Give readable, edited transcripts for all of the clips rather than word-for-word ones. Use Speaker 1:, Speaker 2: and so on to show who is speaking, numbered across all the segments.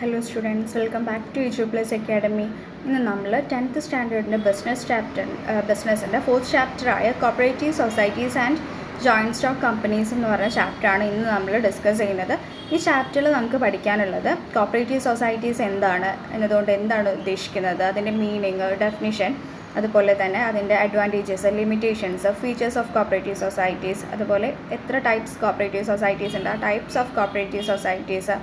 Speaker 1: Hello students, welcome back to EduPlus Academy. ഇന്ന് നമ്മൾ 10th സ്റ്റാൻഡേർഡിൻ്റെ ബിസിനസ്സിൻ്റെ 4th ചാപ്റ്ററായ cooperative societies and joint stock companies എന്ന് പറഞ്ഞ ചാപ്റ്ററാണ് ഇന്ന് നമ്മൾ ഡിസ്കസ് ചെയ്യുന്നത്. ഈ ചാപ്റ്ററിൽ നമുക്ക് പഠിക്കാനുള്ളത് കോപ്പറേറ്റീവ് സൊസൈറ്റീസ് എന്താണ് എന്നതുകൊണ്ട് എന്താണ് ഉദ്ദേശിക്കുന്നത്, അതിൻ്റെ മീനിങ്, ഡെഫിനിഷൻ, അതുപോലെ തന്നെ അതിൻ്റെ advantages, limitations, features of cooperative societies, അതുപോലെ എത്ര ടൈപ്സ് കോപ്പറേറ്റീവ് സൊസൈറ്റീസ് ഉണ്ട്, ആ types of cooperative societies.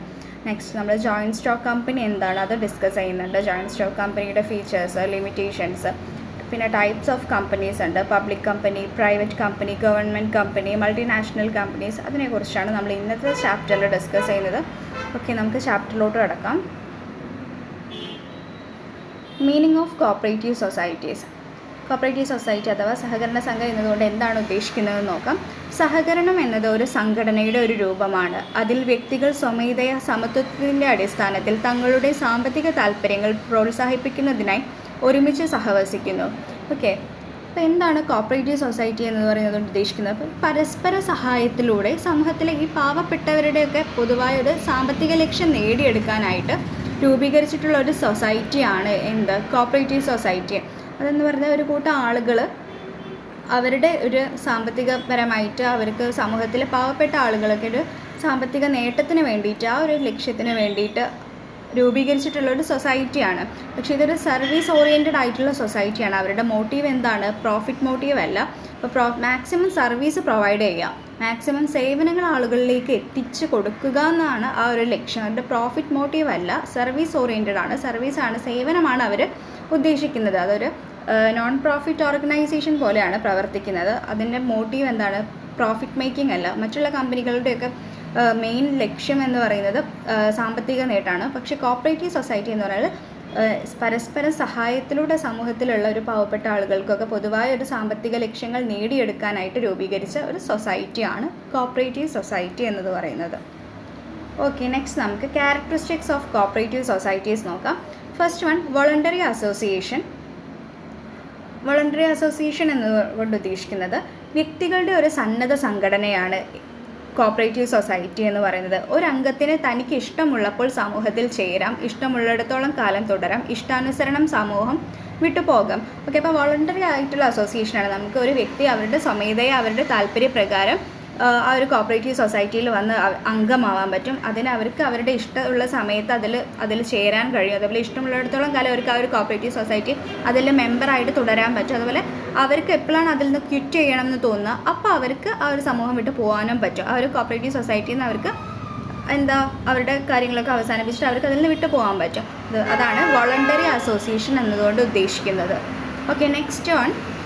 Speaker 1: Next നമ്മൾ ജോയിൻറ്റ് സ്റ്റോക്ക് കമ്പനി എന്താണ് അത് ഡിസ്കസ് ചെയ്യുന്നുണ്ട്. ജോയിൻറ്റ് സ്റ്റോക്ക് കമ്പനിയുടെ ഫീച്ചേഴ്സ്, ലിമിറ്റേഷൻസ്, പിന്നെ ടൈപ്സ് ഓഫ് കമ്പനീസ് ഉണ്ട്, public company, private company, government company, multinational companies. അതിനെക്കുറിച്ചാണ് നമ്മൾ ഇന്നത്തെ ചാപ്റ്ററിൽ ഡിസ്കസ് ചെയ്യുന്നത്. ഓക്കെ, നമുക്ക് ചാപ്റ്ററിലോട്ട് കിടക്കാം. Meaning of cooperative societies. Cooperative society അഥവാ സഹകരണ സംഘം എന്നതുകൊണ്ട് എന്താണ് ഉദ്ദേശിക്കുന്നതെന്ന് നോക്കാം. സഹകരണം എന്നത് ഒരു സംഘടനയുടെ ഒരു രൂപമാണ്. അതിൽ വ്യക്തികൾ സ്വമേധയാ സമത്വത്തിൻ്റെ അടിസ്ഥാനത്തിൽ തങ്ങളുടെ സാമ്പത്തിക താൽപ്പര്യങ്ങൾ പ്രോത്സാഹിപ്പിക്കുന്നതിനായി ഒരുമിച്ച് സഹവസിക്കുന്നു. ഓക്കെ, അപ്പോൾ എന്താണ് കോപ്പറേറ്റീവ് സൊസൈറ്റി എന്ന് പറയുന്നത് ഉദ്ദേശിക്കുന്നത്? അപ്പോൾ പരസ്പര സഹായത്തിലൂടെ സമൂഹത്തിലെ ഈ പാവപ്പെട്ടവരുടെയൊക്കെ പൊതുവായ ഒരു സാമ്പത്തിക ലക്ഷ്യം നേടിയെടുക്കാനായിട്ട് രൂപീകരിച്ചിട്ടുള്ള ഒരു സൊസൈറ്റിയാണ് എന്ത്, കോപ്പറേറ്റീവ് സൊസൈറ്റി. അതെന്ന് പറഞ്ഞാൽ ഒരു കൂട്ടം ആളുകൾ അവരുടെ ഒരു സാമ്പത്തികപരമായിട്ട് അവർക്ക് സമൂഹത്തിലെ പാവപ്പെട്ട ആളുകളൊക്കെ ഒരു സാമ്പത്തിക നേട്ടത്തിന് വേണ്ടിയിട്ട്, ആ ഒരു ലക്ഷ്യത്തിന് വേണ്ടിയിട്ട് രൂപീകരിച്ചിട്ടുള്ള ഒരു സൊസൈറ്റിയാണ്. പക്ഷേ ഇതൊരു സർവീസ് ഓറിയൻറ്റഡ് ആയിട്ടുള്ള സൊസൈറ്റിയാണ്. അവരുടെ മോട്ടീവ് എന്താണ്? പ്രോഫിറ്റ് മോട്ടീവ് അല്ല. അപ്പോൾ മാക്സിമം സർവീസ് പ്രൊവൈഡ് ചെയ്യുക, മാക്സിമം സേവനങ്ങൾ ആളുകളിലേക്ക് എത്തിച്ച് കൊടുക്കുക എന്നാണ് ആ ഒരു ലക്ഷ്യം. അവരുടെ പ്രോഫിറ്റ് മോട്ടീവ് അല്ല, സർവീസ് ഓറിയൻറ്റഡ് ആണ്. സർവീസാണ്, സേവനമാണ് അവർ ഉദ്ദേശിക്കുന്നത്. അതൊരു നോൺ പ്രോഫിറ്റ് ഓർഗനൈസേഷൻ പോലെയാണ് പ്രവർത്തിക്കുന്നത്. അതിൻ്റെ മോട്ടീവ് എന്താണ്? പ്രോഫിറ്റ് മേക്കിംഗ് അല്ല. മറ്റുള്ള കമ്പനികളുടെയൊക്കെ മെയിൻ ലക്ഷ്യം എന്ന് പറയുന്നത് സാമ്പത്തിക നേട്ടമാണ്. പക്ഷേ കോപ്പറേറ്റീവ് സൊസൈറ്റി എന്ന് പറയുന്നത് പരസ്പര സഹായത്തിലൂടെ സമൂഹത്തിലുള്ള ഒരു പാവപ്പെട്ട ആളുകൾക്കൊക്കെ പൊതുവായ ഒരു സാമ്പത്തിക ലക്ഷ്യങ്ങൾ നേടിയെടുക്കാനായിട്ട് രൂപീകരിച്ച ഒരു സൊസൈറ്റിയാണ് കോപ്പറേറ്റീവ് സൊസൈറ്റി എന്നത് പറയുന്നത്. ഓക്കെ, നെക്സ്റ്റ് നമുക്ക് ക്യാരക്ടറിസ്റ്റിക്സ് ഓഫ് കോപ്പറേറ്റീവ് സൊസൈറ്റീസ് നോക്കാം. First one, voluntary association. Voluntary association എന്നതുകൊണ്ട് ഉദ്ദേശിക്കുന്നത് വ്യക്തികളുടെ ഒരു സന്നദ്ധ സംഘടനയാണ് കോപ്പറേറ്റീവ് സൊസൈറ്റി എന്ന് പറയുന്നത്. ഒരു അംഗത്തിന് തനിക്ക് ഇഷ്ടമുള്ളപ്പോൾ സമൂഹത്തിൽ ചേരാം, ഇഷ്ടമുള്ളിടത്തോളം കാലം തുടരാം, ഇഷ്ടാനുസരണം സമൂഹം വിട്ടുപോകാം. ഓക്കെ, അപ്പോൾ വോളണ്ടറി ആയിട്ടുള്ള അസോസിയേഷനാണ്. നമുക്ക് ഒരു വ്യക്തി അവരുടെ സ്വമേധയെ അവരുടെ താല്പര്യപ്രകാരം ആ ഒരു കോപ്പറേറ്റീവ് സൊസൈറ്റിയിൽ വന്ന് അംഗമാവാൻ പറ്റും. അതിന് അവർക്ക് അവരുടെ ഇഷ്ടമുള്ള സമയത്ത് അതിൽ ചേരാൻ കഴിയും. അതുപോലെ ഇഷ്ടമുള്ളിടത്തോളം കാലം അവർക്ക് ആ ഒരു കോപ്പറേറ്റീവ് സൊസൈറ്റി അതിൽ മെമ്പറായിട്ട് തുടരാൻ പറ്റും. അതുപോലെ അവർക്ക് എപ്പോഴാണ് അതിൽ നിന്ന് ക്വിറ്റ് ചെയ്യണം എന്ന് തോന്നുക, അപ്പോൾ അവർക്ക് ആ ഒരു സമൂഹം വിട്ട് പോകാനും പറ്റും. ആ ഒരു കോപ്പറേറ്റീവ് സൊസൈറ്റിയിൽ നിന്ന് അവർക്ക് അവരുടെ കാര്യങ്ങളൊക്കെ അവസാനിപ്പിച്ചിട്ട് അവർക്ക് അതിൽ നിന്ന് വിട്ടു പോകാൻ പറ്റും. അതാണ് വോളണ്ടറി അസോസിയേഷൻ എന്നതുകൊണ്ട് ഉദ്ദേശിക്കുന്നത്. ഓക്കെ,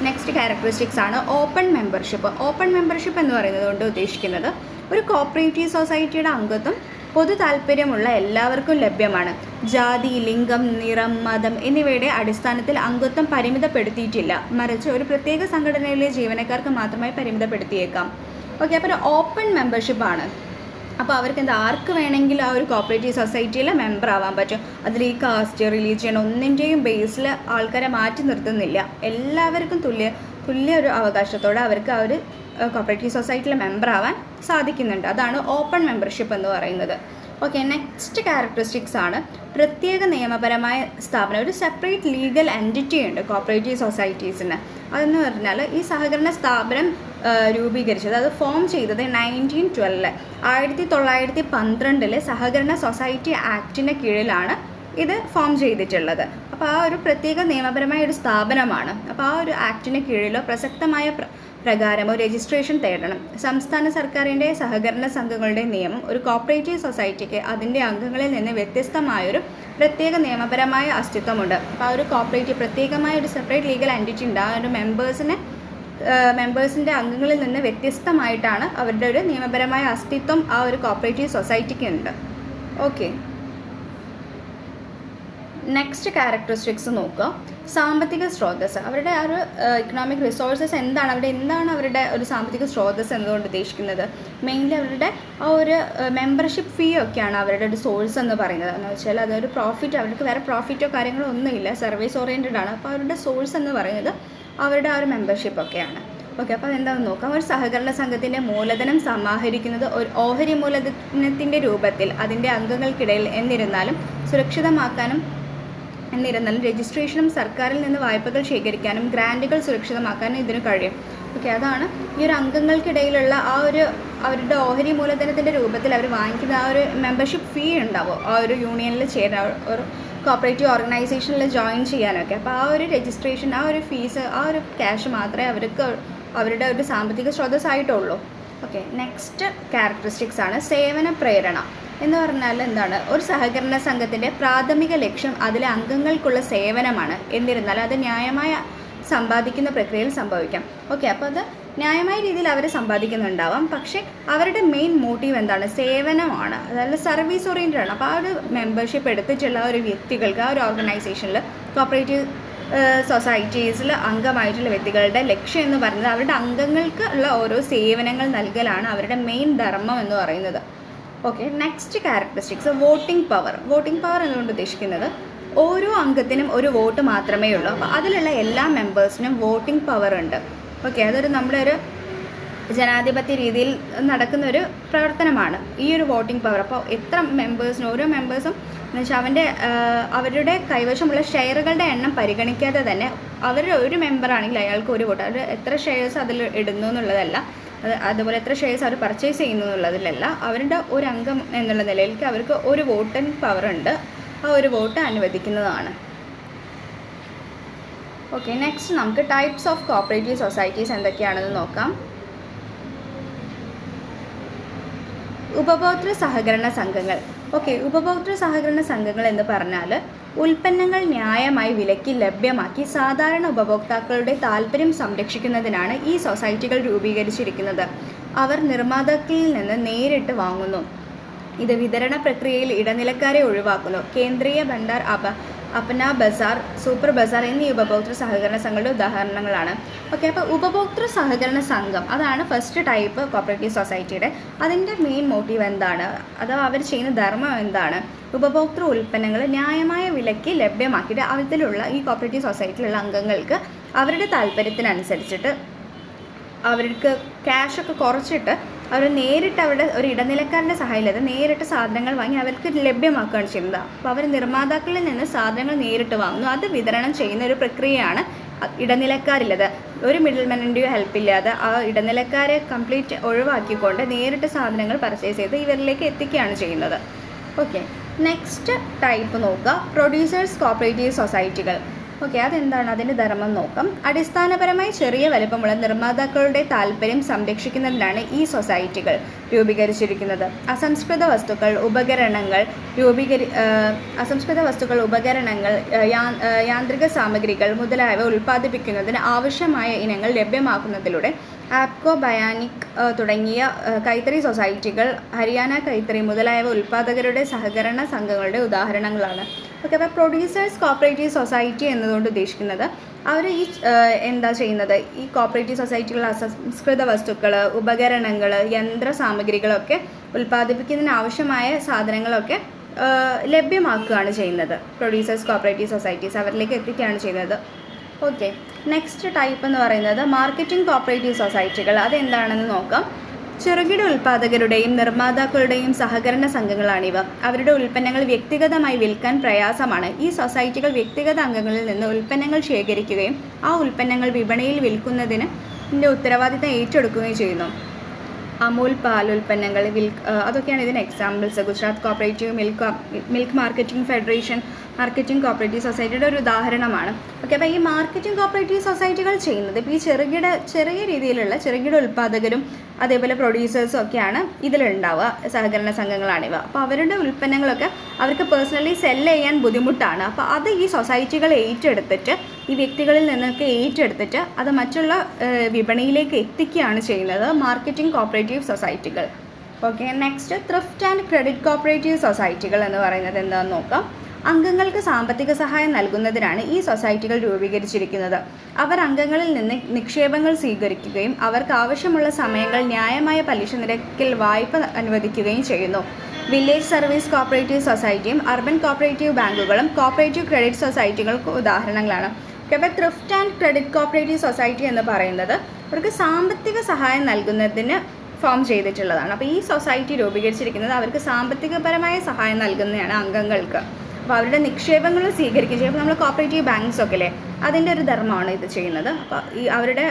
Speaker 1: നെക്സ്റ്റ് ക്യാരക്ടറിസ്റ്റിക്സ് ആണ് ഓപ്പൺ മെമ്പർഷിപ്പ്. ഓപ്പൺ മെമ്പർഷിപ്പ് എന്ന് പറയുന്നത് കൊണ്ട് ഉദ്ദേശിക്കുന്നത് ഒരു കോപ്പറേറ്റീവ് സൊസൈറ്റിയുടെ അംഗത്വം പൊതു താല്പര്യമുള്ള എല്ലാവർക്കും ലഭ്യമാണ്. ജാതി, ലിംഗം, നിറം, മതം എന്നിവയുടെ അടിസ്ഥാനത്തിൽ അംഗത്വം പരിമിതപ്പെടുത്തിയിട്ടില്ല. മറിച്ച് ഒരു പ്രത്യേക സംഘടനയിലെ ജീവനക്കാർക്ക് മാത്രമായി പരിമിതപ്പെടുത്തിയേക്കാം. ഓക്കെ, അപ്പോൾ ഒരു ഓപ്പൺ മെമ്പർഷിപ്പാണ്. അപ്പോൾ അവർക്ക് ആർക്ക് വേണമെങ്കിലും ആ ഒരു കോപ്പറേറ്റീവ് സൊസൈറ്റിയിൽ മെമ്പർ ആവാൻ പറ്റും. അതിൽ ഈ കാസ്റ്റ്, റിലീജിയൻ ഒന്നിൻ്റെയും ബേസിൽ ആൾക്കാരെ മാറ്റി നിർത്തുന്നില്ല. എല്ലാവർക്കും തുല്യ ഒരു അവകാശത്തോടെ അവർക്ക് ആ ഒരു കോപ്പറേറ്റീവ് സൊസൈറ്റിയിൽ മെമ്പർ ആവാൻ സാധിക്കുന്നുണ്ട്. അതാണ് ഓപ്പൺ മെമ്പർഷിപ്പ് എന്ന് പറയുന്നത്. ഓക്കെ, നെക്സ്റ്റ് ക്യാരക്ടറിസ്റ്റിക്സ് ആണ് പ്രത്യേക നിയമപരമായ സ്ഥാപനം. ഒരു സെപ്പറേറ്റ് ലീഗൽ എൻറ്റിറ്റി ഉണ്ട് കോപ്പറേറ്റീവ് സൊസൈറ്റീസിന്. അതെന്ന് പറഞ്ഞാൽ ഈ സഹകരണ സ്ഥാപനം രൂപീകരിച്ചത്, അത് ഫോം ചെയ്തത് 1912 1912 സഹകരണ സൊസൈറ്റി ആക്ടിൻ്റെ കീഴിലാണ് ഇത് ഫോം ചെയ്തിട്ടുള്ളത്. അപ്പോൾ ആ ഒരു പ്രത്യേക നിയമപരമായ ഒരു സ്ഥാപനമാണ്. അപ്പോൾ ആ ഒരു ആക്ടിന് കീഴിലോ പ്രസക്തമായ പ്രകാരമോ രജിസ്ട്രേഷൻ തേടണം. സംസ്ഥാന സർക്കാരിൻ്റെ സഹകരണ സംഘങ്ങളുടെ നിയമം ഒരു കോപ്പറേറ്റീവ് സൊസൈറ്റിക്ക് അതിൻ്റെ അംഗങ്ങളിൽ നിന്ന് വ്യത്യസ്തമായൊരു പ്രത്യേക നിയമപരമായ അസ്തിത്വമുണ്ട്. അപ്പോൾ ആ ഒരു കോപ്പറേറ്റീവ് പ്രത്യേകമായ ഒരു സെപ്പറേറ്റ് ലീഗൽ എൻറ്റിറ്റി ഉണ്ട്. ആ ഒരു മെമ്പേഴ്സിൻ്റെ അംഗങ്ങളിൽ നിന്ന് വ്യത്യസ്തമായിട്ടാണ് അവരുടെ ഒരു നിയമപരമായ അസ്തിത്വം ആ ഒരു കോപ്പറേറ്റീവ് സൊസൈറ്റിക്ക് ഉണ്ട്. ഓക്കെ, നെക്സ്റ്റ് ക്യാരക്ടറിസ്റ്റിക്സ് നോക്കുക. സാമ്പത്തിക സ്രോതസ്സ്. അവരുടെ ആ ഒരു ഇക്കണോമിക് റിസോഴ്സസ് എന്താണ്, അവരുടെ ഒരു സാമ്പത്തിക സ്രോതസ്സ് എന്നതുകൊണ്ട് ഉദ്ദേശിക്കുന്നത് മെയിൻലി അവരുടെ ആ ഒരു മെമ്പർഷിപ്പ് ഫീ ഒക്കെയാണ് അവരുടെ ഒരു സോഴ്സ് എന്ന് പറയുന്നത്. എന്ന് വെച്ചാൽ അതൊരു പ്രോഫിറ്റ്, അവർക്ക് വേറെ പ്രോഫിറ്റോ കാര്യങ്ങളോ ഒന്നുമില്ല, സർവീസ് ഓറിയൻറ്റഡ് ആണ്. അപ്പോൾ അവരുടെ സോഴ്സ് എന്ന് പറയുന്നത് അവരുടെ ആ ഒരു മെമ്പർഷിപ്പ് ഒക്കെയാണ്. ഓക്കെ, അപ്പോൾ അതെന്താണെന്ന് നോക്കാം. ഒരു സഹകരണ സംഘത്തിൻ്റെ മൂലധനം സമാഹരിക്കുന്നത് ഒരു ഓഹരി മൂലധനത്തിൻ്റെ രൂപത്തിൽ അതിൻ്റെ അംഗങ്ങൾക്കിടയിൽ എന്നിരുന്നാലും രജിസ്ട്രേഷനും സർക്കാരിൽ നിന്ന് വായ്പകൾ ശേഖരിക്കാനും ഗ്രാൻറ്റുകൾ സുരക്ഷിതമാക്കാനും ഇതിന് കഴിയും. ഓക്കെ, അതാണ് ഈ ഒരു അംഗങ്ങൾക്കിടയിലുള്ള അവരുടെ ഓഹരി മൂലധനത്തിൻ്റെ രൂപത്തിൽ അവർ വാങ്ങിക്കുന്ന ആ ഒരു മെമ്പർഷിപ്പ് ഫീ ഉണ്ടാവും ആ ഒരു യൂണിയനിൽ ചേരാൻ, ഒരു കോപ്പറേറ്റീവ് ഓർഗനൈസേഷനിൽ ജോയിൻ ചെയ്യാനൊക്കെ. അപ്പോൾ ആ ഒരു രജിസ്ട്രേഷൻ, ആ ഒരു ഫീസ്, ആ ഒരു ക്യാഷ് മാത്രമേ അവരുടെ ഒരു സാമ്പത്തിക സ്രോതസ്സായിട്ടുള്ളൂ. ഓക്കെ, നെക്സ്റ്റ് ക്യാരക്ടറിസ്റ്റിക്സ് ആണ് സേവന പ്രേരണ എന്ന് പറഞ്ഞാൽ എന്താണ്? ഒരു സഹകരണ സംഘത്തിൻ്റെ പ്രാഥമിക ലക്ഷ്യം അതിലെ അംഗങ്ങൾക്കുള്ള സേവനമാണ്. എന്നിരുന്നാൽ അത് ന്യായമായ സമ്പാദിക്കുന്ന പ്രക്രിയയിൽ സംഭവിക്കാം. ഓക്കെ, അപ്പോൾ അത് ന്യായമായ രീതിയിൽ അവർ സമ്പാദിക്കുന്നുണ്ടാവാം, പക്ഷേ അവരുടെ മെയിൻ മോട്ടീവ് എന്താണ്? സേവനമാണ്, അതായത് സർവീസ് ഓറിയൻറ്റഡ് ആണ്. അപ്പോൾ ആ ഒരു മെമ്പർഷിപ്പ് എടുത്തിട്ടുള്ള ഒരു വ്യക്തികൾക്ക്, ആ ഒരു ഓർഗനൈസേഷനിൽ, കോപ്പറേറ്റീവ് സൊസൈറ്റീസിൽ അംഗമായിട്ടുള്ള വ്യക്തികളുടെ ലക്ഷ്യം എന്ന് പറയുന്നത് അവരുടെ അംഗങ്ങൾക്ക് ഉള്ള ഓരോ സേവനങ്ങൾ നൽകലാണ് അവരുടെ മെയിൻ ധർമ്മം എന്ന് പറയുന്നത്. Okay, next characteristics voting power. Voting power എന്നുകൊണ്ട് ഉദ്ദേശിക്കുന്നത് ഓരോ അംഗത്തിനും ഒരു വോട്ട് മാത്രമേ ഉള്ളൂ. അപ്പോൾ അതിലുള്ള എല്ലാ മെമ്പേഴ്സിനും വോട്ടിംഗ് പവർ ഉണ്ട്. ഓക്കെ, അതൊരു നമ്മുടെ ഒരു ജനാധിപത്യ രീതിയിൽ നടക്കുന്ന ഒരു പ്രവർത്തനമാണ് ഈ ഒരു വോട്ടിംഗ് പവർ. അപ്പോൾ എത്ര മെമ്പേഴ്സിനും, ഓരോ മെമ്പേഴ്സും എന്ന് വെച്ചാൽ അവരുടെ കൈവശമുള്ള ഷെയറുകളുടെ എണ്ണം പരിഗണിക്കാതെ തന്നെ ഒരു മെമ്പറാണെങ്കിൽ അയാൾക്ക് ഒരു വോട്ട്, അവർ എത്ര ഷെയർസ് അതിൽ ഇടുന്നു എന്നുള്ളതല്ല, അതുപോലെ എത്ര ഷെയർസ് അവർ പർച്ചേസ് ചെയ്യുന്നു എന്നുള്ളതിലല്ല, അവരുടെ ഒരു അംഗം എന്നുള്ള നിലയിലേക്ക് അവർക്ക് ഒരു വോട്ടിംഗ് പവർ ഉണ്ട്. ആ ഒരു വോട്ട് അനുവദിക്കുന്നതാണ്. ഓക്കെ, നെക്സ്റ്റ് നമുക്ക് ടൈപ്സ് ഓഫ് കോപ്പറേറ്റീവ് സൊസൈറ്റീസ് എന്തൊക്കെയാണെന്ന് നോക്കാം. ഉപഭോക്തൃ സഹകരണ സംഘങ്ങൾ. ഓക്കെ, ഉപഭോക്തൃ സഹകരണ സംഘങ്ങൾ എന്ന് പറഞ്ഞാൽ ഉൽപ്പന്നങ്ങൾ ന്യായമായി വിലയ്ക്ക് ലഭ്യമാക്കി സാധാരണ ഉപഭോക്താക്കളുടെ താൽപ്പര്യം സംരക്ഷിക്കുന്നതിനാണ് ഈ സൊസൈറ്റികൾ രൂപീകരിച്ചിരിക്കുന്നത്. അവർ നിർമ്മാതാക്കളിൽ നിന്ന് നേരിട്ട് വാങ്ങുന്നു. ഇത് വിതരണ പ്രക്രിയയിൽ ഇടനിലക്കാരെ ഒഴിവാക്കുന്നു. കേന്ദ്രീയ ഭണ്ഡാർ, അപന ബസാർ, സൂപ്പർ ബസാർ എന്നീ ഉപഭോക്തൃ സഹകരണ സംഘങ്ങളുടെ ഉദാഹരണങ്ങളാണ്. ഓക്കെ, അപ്പോൾ ഉപഭോക്തൃ സഹകരണ സംഘം അതാണ് ഫസ്റ്റ് ടൈപ്പ് കോപ്പറേറ്റീവ് സൊസൈറ്റിയുടെ. അതിൻ്റെ മെയിൻ മോട്ടീവ് എന്താണ്, അഥവാ അവർ ചെയ്യുന്ന ധർമ്മം എന്താണ്? ഉപഭോക്തൃ ഉൽപ്പന്നങ്ങൾ ന്യായമായ വിലയ്ക്ക് ലഭ്യമാക്കിയിട്ട് അതിലുള്ള ഈ കോപ്പറേറ്റീവ് സൊസൈറ്റിയിലുള്ള അംഗങ്ങൾക്ക് അവരുടെ താല്പര്യത്തിനനുസരിച്ചിട്ട് അവർക്ക് ക്യാഷൊക്കെ കുറച്ചിട്ട് അവർ നേരിട്ട് അവിടെ ഒരു ഇടനിലക്കാരൻ്റെ സഹായമില്ലാതെ നേരിട്ട് സാധനങ്ങൾ വാങ്ങി അവർക്ക് ലഭ്യമാക്കുകയാണ് ചെയ്യുന്നത്. അപ്പോൾ അവർ നിർമ്മാതാക്കളിൽ നിന്ന് സാധനങ്ങൾ നേരിട്ട് വാങ്ങുന്നു. അത് വിതരണം ചെയ്യുന്ന ഒരു പ്രക്രിയയാണ് ഇടനിലക്കാരില്ലത്. ഒരു മിഡിൽമാനിൻ്റെയോ ഹെൽപ്പില്ലാതെ ആ ഇടനിലക്കാരെ കംപ്ലീറ്റ് ഒഴിവാക്കിക്കൊണ്ട് നേരിട്ട് സാധനങ്ങൾ പർച്ചേസ് ചെയ്ത് ഇവരിലേക്ക് എത്തിക്കുകയാണ് ചെയ്യുന്നത്. ഓക്കെ, നെക്സ്റ്റ് ടൈപ്പ് നോക്കുക, പ്രൊഡ്യൂസേഴ്സ് കോപ്പറേറ്റീവ് സൊസൈറ്റികൾ. ഓക്കെ, അതെന്താണ്? അതിൻ്റെ ധർമ്മം നോക്കാം. അടിസ്ഥാനപരമായി ചെറിയ വലുപ്പമുള്ള നിർമ്മാതാക്കളുടെ താൽപ്പര്യം സംരക്ഷിക്കുന്നതിനാണ് ഈ സൊസൈറ്റികൾ രൂപീകരിച്ചിരിക്കുന്നത്. അസംസ്കൃത വസ്തുക്കൾ, ഉപകരണങ്ങൾ, യാന്ത്രിക സാമഗ്രികൾ മുതലായവ ഉൽപ്പാദിപ്പിക്കുന്നതിന് ആവശ്യമായ ഇനങ്ങൾ ലഭ്യമാക്കുന്നതിലൂടെ ആപ്കോ, ബയാനിക് തുടങ്ങിയ കൈത്തറി സൊസൈറ്റികൾ, ഹരിയാന കൈത്തറി മുതലായവ ഉൽപ്പാദകരുടെ സഹകരണ സംഘങ്ങളുടെ ഉദാഹരണങ്ങളാണ്. ഓക്കെ, അപ്പോൾ പ്രൊഡ്യൂസേഴ്സ് കോപ്പറേറ്റീവ് സൊസൈറ്റി എന്നതുകൊണ്ട് ഉദ്ദേശിക്കുന്നത് അവർ എന്താ ചെയ്യുന്നത്? ഈ കോപ്പറേറ്റീവ് സൊസൈറ്റികളിലെ അസംസ്കൃത വസ്തുക്കൾ, ഉപകരണങ്ങൾ, യന്ത്ര സാമഗ്രികളൊക്കെ ഉൽപ്പാദിപ്പിക്കുന്നതിന് ആവശ്യമായ സാധനങ്ങളൊക്കെ ലഭ്യമാക്കുകയാണ് ചെയ്യുന്നത്. പ്രൊഡ്യൂസേഴ്സ് കോപ്പറേറ്റീവ് സൊസൈറ്റീസ് അവരിലേക്ക് എത്തിക്കുകയാണ് ചെയ്യുന്നത്. ഓക്കെ, നെക്സ്റ്റ് ടൈപ്പ് എന്ന് പറയുന്നത് മാർക്കറ്റിംഗ് കോപ്പറേറ്റീവ് സൊസൈറ്റികൾ. അതെന്താണെന്ന് നോക്കാം. ചെറുകിട ഉൽപ്പാദകരുടെയും നിർമ്മാതാക്കളുടെയും സഹകരണ സംഘങ്ങളാണിവ. അവരുടെ ഉൽപ്പന്നങ്ങൾ വ്യക്തിഗതമായി വിൽക്കാൻ പ്രയാസമാണ്. ഈ സൊസൈറ്റികൾ വ്യക്തിഗത അംഗങ്ങളിൽ നിന്ന് ഉൽപ്പന്നങ്ങൾ ശേഖരിക്കുകയും ആ ഉൽപ്പന്നങ്ങൾ വിപണിയിൽ വിൽക്കുന്നതിന് ഉത്തരവാദിത്തം ഏറ്റെടുക്കുകയും ചെയ്യുന്നു. അമൂൽ പാൽ ഉൽപ്പന്നങ്ങൾ അതൊക്കെയാണ് ഇതിന് examples. Gujarat cooperative milk marketing federation marketing cooperative സൊസൈറ്റിയുടെ ഒരു ഉദാഹരണമാണ്. ഓക്കെ, അപ്പോൾ ഈ മാർക്കറ്റിംഗ് കോപ്പറേറ്റീവ് സൊസൈറ്റികൾ ചെയ്യുന്നത് ഇപ്പോൾ ഈ ചെറിയ രീതിയിലുള്ള ചെറുകിട ഉൽപ്പാദകരും അതേപോലെ പ്രൊഡ്യൂസേഴ്സും ഒക്കെയാണ് ഇതിലുണ്ടാവുക. സഹകരണ സംഘങ്ങളാണിവ. അപ്പോൾ അവരുടെ ഉൽപ്പന്നങ്ങളൊക്കെ അവർക്ക് പേഴ്സണലി സെല്ല് ചെയ്യാൻ ബുദ്ധിമുട്ടാണ്. അപ്പോൾ അത് ഈ സൊസൈറ്റികൾ ഏറ്റെടുത്തിട്ട്, ഈ വ്യക്തികളിൽ നിന്നൊക്കെ ഏറ്റെടുത്തിട്ട് അത് മറ്റുള്ള വിപണിയിലേക്ക് എത്തിക്കുകയാണ് ചെയ്യുന്നത് മാർക്കറ്റിംഗ് കോപ്പറേറ്റീവ് സൊസൈറ്റികൾ. Okay, next thrift and credit cooperative സൊസൈറ്റികൾ എന്ന് പറയുന്നത് എന്താണെന്ന് നോക്കാം. അംഗങ്ങൾക്ക് സാമ്പത്തിക സഹായം നൽകുന്നതിനാണ് ഈ സൊസൈറ്റികൾ രൂപീകരിച്ചിരിക്കുന്നത്. അവർ അംഗങ്ങളിൽ നിന്ന് നിക്ഷേപങ്ങൾ സ്വീകരിക്കുകയും അവർക്ക് ആവശ്യമുള്ള സമയങ്ങൾ ന്യായമായ പലിശ നിരക്കിൽ വായ്പ അനുവദിക്കുകയും ചെയ്യുന്നു. വില്ലേജ് സർവീസ് കോപ്പറേറ്റീവ് സൊസൈറ്റിയും അർബൻ കോപ്പറേറ്റീവ് ബാങ്കുകളും കോപ്പറേറ്റീവ് ക്രെഡിറ്റ് സൊസൈറ്റികൾക്ക് ഉദാഹരണങ്ങളാണ്. അപ്പോൾ thrift and credit cooperative society എന്ന് പറയുന്നത് അവർക്ക് സാമ്പത്തിക സഹായം നൽകുന്നതിന് ഫോം ചെയ്തിട്ടുള്ളതാണ്. അപ്പോൾ ഈ സൊസൈറ്റി രൂപീകരിച്ചിരിക്കുന്നത് അവർക്ക് സാമ്പത്തികപരമായ സഹായം നൽകുന്നതാണ് അംഗങ്ങൾക്ക്. അപ്പോൾ അവരുടെ നിക്ഷേപങ്ങൾ സ്വീകരിക്കുകയും ചെയ്യും. അപ്പോൾ നമ്മൾ കോപ്പറേറ്റീവ് ബാങ്ക്സ് ഒക്കെ അല്ലേ, അതിൻ്റെ ഒരു ധർമ്മമാണ് ഇത് ചെയ്യുന്നത്. അപ്പോൾ ഈ അവരുടെ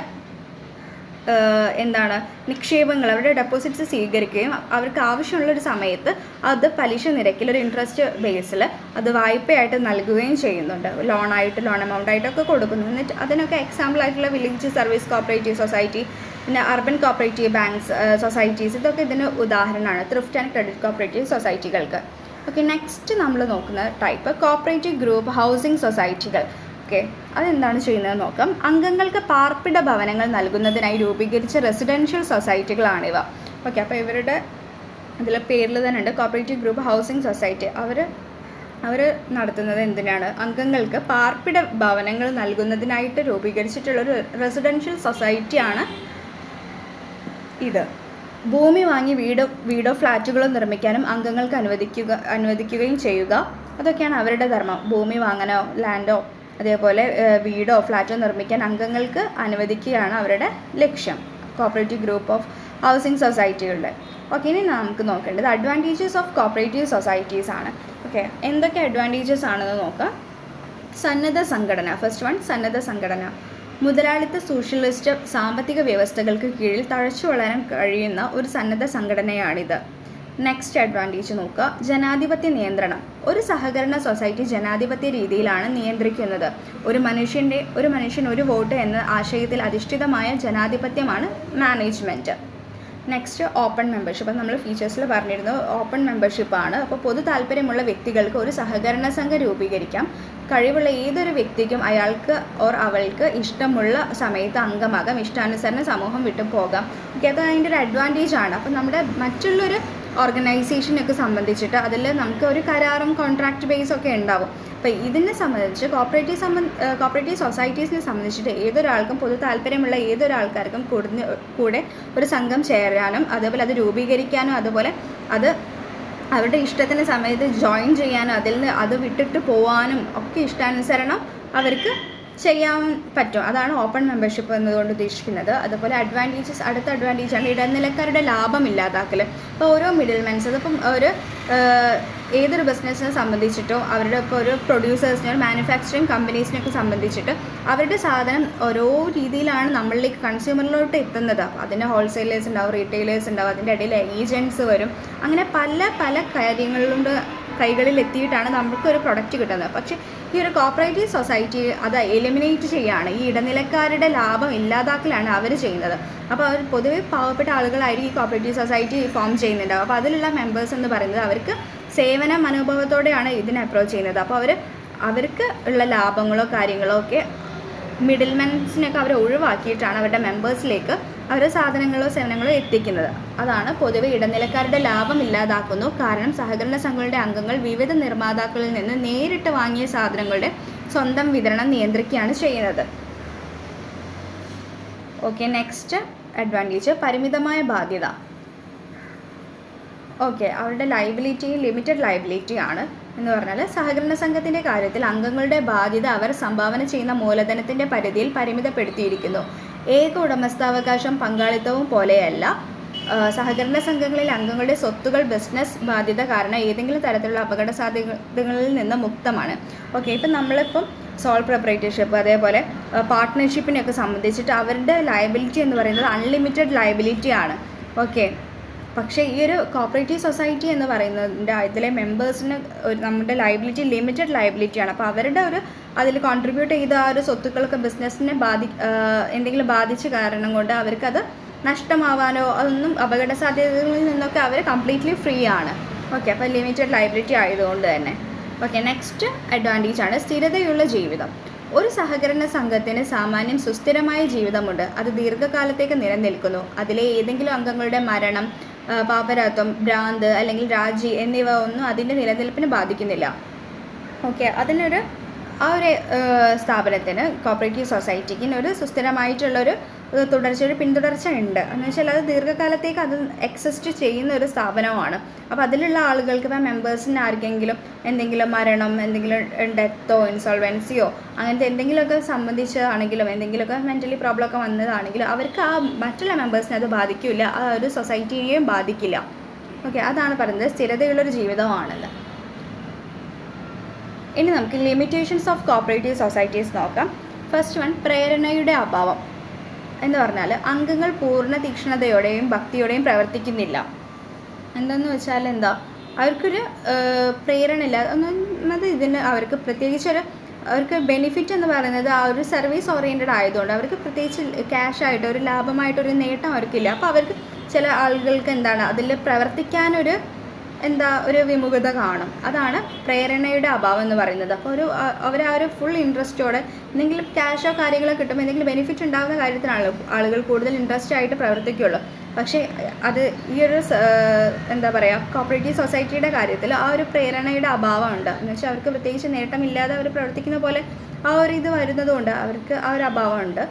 Speaker 1: നിക്ഷേപങ്ങൾ, അവരുടെ ഡെപ്പോസിറ്റ്സ് സ്വീകരിക്കുകയും അവർക്ക് ആവശ്യമുള്ളൊരു സമയത്ത് അത് പലിശ നിരക്കിൽ ഒരു ഇൻട്രസ്റ്റ് ബേസിൽ അത് വായ്പയായിട്ട് നൽകുകയും ചെയ്യുന്നുണ്ട്. ലോൺ എമൗണ്ട് ആയിട്ടൊക്കെ കൊടുക്കുന്നു. എന്നിട്ട് അതിനൊക്കെ എക്സാമ്പിൾ ആയിട്ടുള്ള വില്ലേജ് സർവീസ് കോപ്പറേറ്റീവ് സൊസൈറ്റി, പിന്നെ അർബൻ കോപ്പറേറ്റീവ് ബാങ്ക്സ് സൊസൈറ്റീസ്, ഇതൊക്കെ ഇതിന് ഉദാഹരണമാണ് ത്രിഫ്റ്റ് ആൻഡ് ക്രെഡിറ്റ് കോപ്പറേറ്റീവ് സൊസൈറ്റികൾക്ക്. ഓക്കെ, നെക്സ്റ്റ് നമ്മൾ നോക്കുന്ന ടൈപ്പ് കോപ്പറേറ്റീവ് ഗ്രൂപ്പ് ഹൗസിംഗ് സൊസൈറ്റികൾ. ഓക്കെ, അതെന്താണ് ചെയ്യുന്നത് നോക്കാം. അംഗങ്ങൾക്ക് പാർപ്പിട ഭവനങ്ങൾ നൽകുന്നതിനായി രൂപീകരിച്ച റെസിഡൻഷ്യൽ സൊസൈറ്റികളാണിവ. ഓക്കെ, അപ്പോൾ ഇവരുടെ ഇതിലെ പേരിൽ തന്നെ ഉണ്ട് കോപ്പറേറ്റീവ് ഗ്രൂപ്പ് ഹൗസിംഗ് സൊസൈറ്റി. അവർ നടത്തുന്നത് എന്തിനാണ്? അംഗങ്ങൾക്ക് പാർപ്പിട ഭവനങ്ങൾ നൽകുന്നതിനായിട്ട് രൂപീകരിച്ചിട്ടുള്ളൊരു റെസിഡൻഷ്യൽ സൊസൈറ്റിയാണ് ഇത്. ഭൂമി വാങ്ങി വീടോ ഫ്ലാറ്റുകളോ നിർമ്മിക്കാനും അംഗങ്ങൾക്ക് അനുവദിക്കുകയും ചെയ്യുക, അതൊക്കെയാണ് അവരുടെ ധർമ്മം. ഭൂമി വാങ്ങാനോ ലാൻഡോ അതേപോലെ വീടോ ഫ്ലാറ്റോ നിർമ്മിക്കാൻ അംഗങ്ങൾക്ക് അനുവദിക്കുകയാണ് അവരുടെ ലക്ഷ്യം, കോപ്പറേറ്റീവ് ഗ്രൂപ്പ് ഓഫ് ഹൗസിംഗ് സൊസൈറ്റികളുടെ. ഓക്കെ, ഇനി നമുക്ക് നോക്കേണ്ടത് അഡ്വാൻറ്റേജസ് ഓഫ് കോപ്പറേറ്റീവ് സൊസൈറ്റീസ് ആണ്. ഓക്കെ, എന്തൊക്കെ അഡ്വാൻറ്റേജസ് ആണെന്ന് നോക്കാം. സന്നദ്ധ സംഘടന. ഫസ്റ്റ് വൺ, സന്നദ്ധ സംഘടന. മുതലാളിത്ത സോഷ്യലിസ്റ്റ് സാമ്പത്തിക വ്യവസ്ഥകൾക്ക് കീഴിൽ തഴച്ചു വളരാൻ കഴിയുന്ന ഒരു സന്നദ്ധ സംഘടനയാണിത്. നെക്സ്റ്റ് അഡ്വാൻറ്റേജ് നോക്കുക. ജനാധിപത്യ നിയന്ത്രണം. ഒരു സഹകരണ സൊസൈറ്റി ജനാധിപത്യ രീതിയിലാണ് നിയന്ത്രിക്കുന്നത്. ഒരു മനുഷ്യൻ ഒരു വോട്ട് എന്ന ആശയത്തിൽ അധിഷ്ഠിതമായ ജനാധിപത്യമാണ് മാനേജ്മെൻറ്റ്. Next open membership. നമ്മൾ ഫീച്ചേഴ്സിൽ പറഞ്ഞിരുന്നു ഓപ്പൺ മെമ്പർഷിപ്പാണ്. അപ്പോൾ പൊതു താല്പര്യമുള്ള വ്യക്തികൾക്ക് ഒരു സഹകരണ സംഘം രൂപീകരിക്കാം. കഴിവുള്ള ഏതൊരു വ്യക്തിക്കും അയാൾക്ക് ഓർ അവൾക്ക് ഇഷ്ടമുള്ള സമയത്ത് അംഗമാകാം. ഇഷ്ടാനുസരണം സമൂഹം വിട്ടു പോകാം. ഓക്കെ, അത് അതിൻ്റെ ഒരു അഡ്വാൻറ്റേജ് ആണ്. അപ്പോൾ നമ്മുടെ മറ്റുള്ളൊരു ഓർഗനൈസേഷനൊക്കെ സംബന്ധിച്ചിട്ട് അതിൽ നമുക്ക് ഒരു കരാറും കോൺട്രാക്റ്റ് ബേസൊക്കെ ഉണ്ടാവും. അപ്പോൾ ഇതിനെ സംബന്ധിച്ച് കോപ്പറേറ്റീവ് സൊസൈറ്റീസിനെ സംബന്ധിച്ചിട്ട് ഏതൊരാൾക്കും പൊതു താല്പര്യമുള്ള ഏതൊരാൾക്കാർക്കും കൂടെ ഒരു സംഘം ചേരാനും അതേപോലെ അത് രൂപീകരിക്കാനും അതുപോലെ അത് അവരുടെ ഇഷ്ടത്തിന് സമയത്ത് ജോയിൻ ചെയ്യാനും അത് വിട്ടിട്ട് പോകാനും ഒക്കെ ഇഷ്ടാനുസരണം അവർക്ക് ചെയ്യാൻ പറ്റും. അതാണ് ഓപ്പൺ മെമ്പർഷിപ്പ് എന്നതുകൊണ്ട് ഉദ്ദേശിക്കുന്നത്. അതുപോലെ അടുത്ത അഡ്വാൻറ്റേജാണ് ഇടനിലക്കാരുടെ ലാഭം ഇല്ലാതാക്കൽ. ഇപ്പോൾ ഓരോ മിഡിൽമെൻസ്, അതിപ്പം ഏതൊരു ബിസിനസ്സിനെ സംബന്ധിച്ചിട്ടോ അവരുടെ ഇപ്പോൾ ഒരു പ്രൊഡ്യൂസേഴ്സിനെ ഒരു മാനുഫാക്ചറിങ് കമ്പനീസിനൊക്കെ സംബന്ധിച്ചിട്ട് അവരുടെ സാധനം ഓരോ രീതിയിലാണ് നമ്മളിലേക്ക് കൺസ്യൂമറിലോട്ട് എത്തുന്നത്. അപ്പോൾ അതിൻ്റെ ഹോൾസെയിലേഴ്സ് ഉണ്ടാവും, റീറ്റെയിലേഴ്സ് ഉണ്ടാവും, അതിൻ്റെ ഇടയിൽ ഏജൻറ്റ്സ് വരും. അങ്ങനെ പല കാര്യങ്ങളിലുണ്ട് കൈകളിൽ എത്തിയിട്ടാണ് നമുക്കൊരു പ്രൊഡക്റ്റ് കിട്ടുന്നത്. പക്ഷേ ഈ ഒരു കോപ്പറേറ്റീവ് സൊസൈറ്റി അത് എലിമിനേറ്റ് ചെയ്യുകയാണ്. ഈ ഇടനിലക്കാരുടെ ലാഭം ഇല്ലാതാക്കലാണ് അവർ ചെയ്യുന്നത്. അപ്പോൾ അവർ പൊതുവെ പാവപ്പെട്ട ആളുകളായിരിക്കും ഈ കോപ്പറേറ്റീവ് സൊസൈറ്റി ഫോം ചെയ്യുന്നുണ്ടാവും. അപ്പോൾ അതിലുള്ള മെമ്പേഴ്സ് എന്ന് പറയുന്നത് അവർക്ക് സേവന മനോഭാവത്തോടെയാണ് ഇതിനെ അപ്രോച്ച് ചെയ്യുന്നത്. അപ്പോൾ അവർക്ക് ഉള്ള ലാഭങ്ങളോ കാര്യങ്ങളോ ഒക്കെ മിഡിൽമെൻസിനൊക്കെ അവർ ഒഴിവാക്കിയിട്ടാണ് അവരുടെ മെമ്പേഴ്സിലേക്ക് അവരുടെ സാധനങ്ങളോ സേവനങ്ങളോ എത്തിക്കുന്നത്. അതാണ് പൊതുവെ ഇടനിലക്കാരുടെ ലാഭം ഇല്ലാതാക്കുന്നു. കാരണം സഹകരണ സംഘങ്ങളുടെ അംഗങ്ങൾ വിവിധ നിർമ്മാതാക്കളിൽ നിന്ന് നേരിട്ട് വാങ്ങിയ സാധനങ്ങളുടെ സ്വന്തം വിതരണം നിയന്ത്രിക്കുകയാണ് ചെയ്യുന്നത്. ഓക്കെ, നെക്സ്റ്റ് അഡ്വാൻറ്റേജ് പരിമിതമായ ബാധ്യത. ഓക്കെ, അവരുടെ ലയബിലിറ്റി ലിമിറ്റഡ് ലയബിലിറ്റി ആണ്. എന്ന് പറഞ്ഞാൽ സഹകരണ സംഘത്തിൻ്റെ കാര്യത്തിൽ അംഗങ്ങളുടെ ബാധ്യത അവർ സംഭാവന ചെയ്യുന്ന മൂലധനത്തിൻ്റെ പരിധിയിൽ പരിമിതപ്പെടുത്തിയിരിക്കുന്നു. ഏക ഉടമസ്ഥാവകാശം പങ്കാളിത്തവും പോലെയല്ല. സഹകരണ സംഘങ്ങളിൽ അംഗങ്ങളുടെ സ്വത്തുകൾ ബിസിനസ് ബാധ്യത കാരണം ഏതെങ്കിലും തരത്തിലുള്ള അപകട സാധ്യതകളിൽ നിന്ന് മുക്തമാണ്. ഓക്കെ, ഇപ്പം നമ്മളിപ്പം സോൾ പ്രൊപ്പറേറ്റർഷിപ്പ് അതേപോലെ പാർട്ട്ണർഷിപ്പിനെയൊക്കെ സംബന്ധിച്ചിട്ട് അവരുടെ ലയബിലിറ്റി എന്ന് പറയുന്നത് അൺലിമിറ്റഡ് ലയബിലിറ്റി ആണ്. ഓക്കെ, പക്ഷേ ഈ ഒരു കോപ്പറേറ്റീവ് സൊസൈറ്റി എന്ന് പറയുന്നതിൻ്റെ ഇതിലെ മെമ്പേഴ്സിന് നമ്മുടെ ലയബിലിറ്റി ലിമിറ്റഡ് ലയബിലിറ്റിയാണ്. അപ്പോൾ അവരുടെ അതിൽ കോൺട്രിബ്യൂട്ട് ചെയ്ത ആ ഒരു സ്വത്തുക്കൾക്ക് ബിസിനസ്സിനെ എന്തെങ്കിലും ബാധിച്ച കാരണം കൊണ്ട് അവർക്കത് നഷ്ടമാവാനോ അതൊന്നും അപകട സാധ്യതകളിൽ നിന്നൊക്കെ അവർ കംപ്ലീറ്റ്ലി ഫ്രീ ആണ്. ഓക്കെ, അപ്പോൾ ലിമിറ്റഡ് ലയബിലിറ്റി ആയതുകൊണ്ട് തന്നെ. ഓക്കെ, നെക്സ്റ്റ് അഡ്വാൻറ്റേജ് ആണ് സ്ഥിരതയുള്ള ജീവിതം. ഒരു സഹകരണ സംഘത്തിന് സാമാന്യം സുസ്ഥിരമായ ജീവിതമുണ്ട്. അത് ദീർഘകാലത്തേക്ക് നിലനിൽക്കുന്നു. അതിലെ ഏതെങ്കിലും അംഗങ്ങളുടെ മരണം, പാപരാത്വം, ഭ്രാന്ത് അല്ലെങ്കിൽ രാജി എന്നിവ ഒന്നും അതിൻ്റെ നിലനിൽപ്പിനെ ബാധിക്കുന്നില്ല. ഓക്കെ, ആ ഒരു സ്ഥാപനത്തിന് കോപ്പറേറ്റീവ് സൊസൈറ്റിക്ക് ഒരു സുസ്ഥിരമായിട്ടുള്ളൊരു ഒരു പിന്തുടർച്ച ഉണ്ട് എന്ന് വെച്ചാൽ അത് ദീർഘകാലത്തേക്ക് അത് എക്സിസ്റ്റ് ചെയ്യുന്ന ഒരു സ്ഥാപനമാണ്. അപ്പോൾ അതിലുള്ള ആളുകൾക്ക് ഇപ്പോൾ മെമ്പേഴ്സിന് ആർക്കെങ്കിലും എന്തെങ്കിലും മരണം, എന്തെങ്കിലും ഡെത്തോ ഇൻസോൾവൻസിയോ അങ്ങനത്തെ എന്തെങ്കിലുമൊക്കെ സംബന്ധിച്ചതാണെങ്കിലും എന്തെങ്കിലുമൊക്കെ മെൻ്റലി പ്രോബ്ലം ഒക്കെ വന്നതാണെങ്കിലും അവർക്ക് ആ മറ്റുള്ള മെമ്പേഴ്സിനെ അത് ബാധിക്കില്ല, ആ ഒരു സൊസൈറ്റിയെയും ബാധിക്കില്ല. ഓക്കെ, അതാണ് പറയുന്നത് സ്ഥിരതയുള്ളൊരു ജീവിതമാണെന്ന്. ഇനി നമുക്ക് ലിമിറ്റേഷൻസ് ഓഫ് കോപ്പറേറ്റീവ് സൊസൈറ്റീസ് നോക്കാം. ഫസ്റ്റ് വൺ, പ്രേരണയുടെ അഭാവം എന്ന് പറഞ്ഞാൽ അംഗങ്ങൾ പൂർണ്ണ തീക്ഷ്ണതയോടെയും ഭക്തിയോടെയും പ്രവർത്തിക്കുന്നില്ല. എന്താണെന്ന് വെച്ചാൽ അവർക്കൊരു പ്രേരണ ഇല്ല. ഒന്നത് ഇതിന് അവർക്ക് പ്രത്യേകിച്ചൊരു അവർക്ക് ബെനിഫിറ്റ് എന്ന് പറയുന്നത് ആ ഒരു സർവീസ് ഓറിയൻറ്റഡ് ആയതുകൊണ്ട് അവർക്ക് പ്രത്യേകിച്ച് ക്യാഷായിട്ട് ഒരു ലാഭമായിട്ടൊരു നേട്ടം അവർക്കില്ല. അപ്പോൾ അവർക്ക് ചില ആളുകൾക്ക് അതിൽ പ്രവർത്തിക്കാനൊരു ഒരു വിമുഖത കാണും. അതാണ് പ്രേരണയുടെ അഭാവം എന്ന് പറയുന്നത്. അപ്പോൾ അവർ ആ ഒരു ഫുൾ ഇൻട്രസ്റ്റോടെ എന്തെങ്കിലും ക്യാഷോ കാര്യങ്ങളോ കിട്ടുമ്പോൾ എന്തെങ്കിലും ബെനിഫിറ്റ് ഉണ്ടാകുന്ന കാര്യത്തിനാണല്ലോ ആളുകൾ കൂടുതൽ ഇൻട്രസ്റ്റ് ആയിട്ട് പ്രവർത്തിക്കുകയുള്ളൂ. പക്ഷേ അത് ഈ ഒരു കോപ്പറേറ്റീവ് സൊസൈറ്റിയുടെ കാര്യത്തിൽ ആ ഒരു പ്രേരണയുടെ അഭാവമുണ്ട്. എന്ന് വെച്ചാൽ അവർക്ക് പ്രത്യേകിച്ച് നേട്ടമില്ലാതെ അവർ പ്രവർത്തിക്കുന്ന പോലെ ആ ഒരു ഇത് വരുന്നതുകൊണ്ട് അവർക്ക് ആ ഒരു അഭാവമുണ്ട്.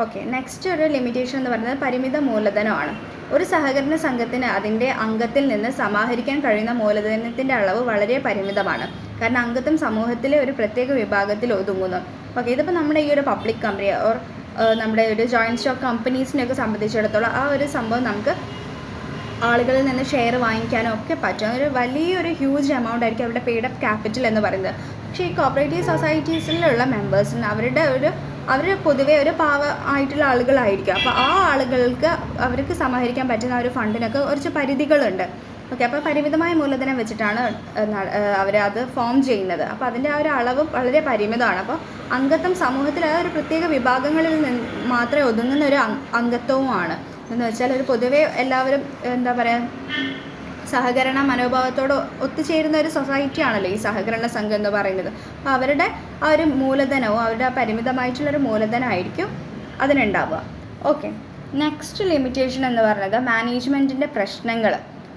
Speaker 1: ഓക്കെ, നെക്സ്റ്റ് ഒരു ലിമിറ്റേഷൻ എന്ന് പറയുന്നത് പരിമിത മൂലധനമാണ്. ഒരു സഹകരണ സംഘത്തിന് അതിൻ്റെ അംഗത്തിൽ നിന്ന് സമാഹരിക്കാൻ കഴിയുന്ന മൂലധനത്തിൻ്റെ അളവ് വളരെ പരിമിതമാണ്. കാരണം അംഗത്വം സമൂഹത്തിലെ ഒരു പ്രത്യേക വിഭാഗത്തിൽ ഒതുങ്ങുന്നു. ഓക്കെ, ഇതിപ്പോൾ നമ്മുടെ ഈ ഒരു പബ്ലിക് കമ്പനി ഓർ നമ്മുടെ ഒരു ജോയിൻറ്റ് സ്റ്റോക്ക് കമ്പനീസിനെയൊക്കെ സംബന്ധിച്ചിടത്തോളം ആ ഒരു സംഭവം നമുക്ക് ആളുകളിൽ നിന്ന് ഷെയർ വാങ്ങിക്കാനോ ഒക്കെ പറ്റും. ഒരു വലിയൊരു ഹ്യൂജ് എമൗണ്ട് ആയിരിക്കും അവരുടെ പെയ്ഡ് അപ്പ് ക്യാപിറ്റൽ എന്ന് പറയുന്നത്. പക്ഷേ ഈ കോപ്പറേറ്റീവ് സൊസൈറ്റീസിലുള്ള മെമ്പേഴ്സിന് അവർ പൊതുവെ ഒരു പാവ ആയിട്ടുള്ള ആളുകളായിരിക്കും. അപ്പോൾ ആ ആളുകൾക്ക് അവർക്ക് സമാഹരിക്കാൻ പറ്റുന്ന ഒരു ഫണ്ടിനൊക്കെ കുറച്ച് പരിധികളുണ്ട്. ഓക്കെ, അപ്പോൾ പരിമിതമായ മൂലധനം വെച്ചിട്ടാണ് അവരത് ഫോം ചെയ്യുന്നത്. അപ്പോൾ അതിൻ്റെ ആ ഒരു അളവ് വളരെ പരിമിതമാണ്. അപ്പോൾ അംഗത്വം സമൂഹത്തിൽ ആ ഒരു പ്രത്യേക വിഭാഗങ്ങളിൽ നിന്ന് മാത്രമേ ഒതുങ്ങുന്ന ഒരു അംഗത്വവുമാണ്. എന്ന് വെച്ചാൽ ഒരു പൊതുവെ എല്ലാവരും സഹകരണ മനോഭാവത്തോട് ഒത്തുചേരുന്ന ഒരു സൊസൈറ്റിയാണല്ലോ ഈ സഹകരണ സംഘം എന്ന് പറയുന്നത്. അപ്പോൾ അവരുടെ ആ ഒരു മൂലധനവും അവരുടെ പരിമിതമായിട്ടുള്ളൊരു മൂലധനമായിരിക്കും അതിനുണ്ടാവുക. ഓക്കെ, നെക്സ്റ്റ് ലിമിറ്റേഷൻ എന്ന് പറയുന്നത് മാനേജ്മെൻറ്റിൻ്റെ പ്രശ്നങ്ങൾ.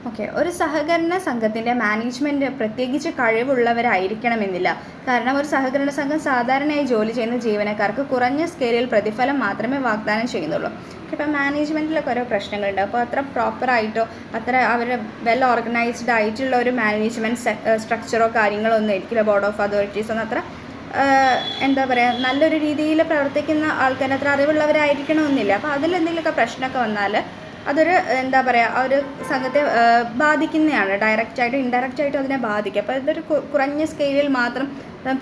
Speaker 1: ഓക്കെ, ഒരു സഹകരണ സംഘത്തിൻ്റെ മാനേജ്മെൻറ്റ് പ്രത്യേകിച്ച് കഴിവുള്ളവരായിരിക്കണമെന്നില്ല. കാരണം ഒരു സഹകരണ സംഘം സാധാരണയായി ജോലി ചെയ്യുന്ന ജീവനക്കാർക്ക് കുറഞ്ഞ സ്കെയിലിൽ പ്രതിഫലം മാത്രമേ വാഗ്ദാനം ചെയ്യുന്നുള്ളൂ. ഇപ്പം മാനേജ്മെൻറ്റിലൊക്കെ ഓരോ പ്രശ്നങ്ങളുണ്ട്. അപ്പോൾ അത്ര പ്രോപ്പറായിട്ടോ അവർ വെൽ ഓർഗനൈസ്ഡ് ആയിട്ടുള്ള ഒരു മാനേജ്മെൻറ്റ് സ്ട്രക്ചറോ കാര്യങ്ങളോ ഒന്നും ആയിരിക്കില്ല. ബോർഡ് ഓഫ് അതോറിറ്റീസ് ഒന്നും അത്ര നല്ലൊരു രീതിയിൽ പ്രവർത്തിക്കുന്ന ആൾക്കാർ അത്ര അറിവുള്ളവരായിരിക്കണമെന്നില്ല. അപ്പോൾ അതിലെന്തെങ്കിലുമൊക്കെ പ്രശ്നമൊക്കെ വന്നാൽ അതൊരു ആ ഒരു സംഘത്തെ ബാധിക്കുന്നതാണ്. ഡയറക്റ്റായിട്ടും ഇൻഡയറക്റ്റായിട്ടും അതിനെ ബാധിക്കും. അപ്പോൾ ഇതൊരു കുറഞ്ഞ സ്കെയിലിൽ മാത്രം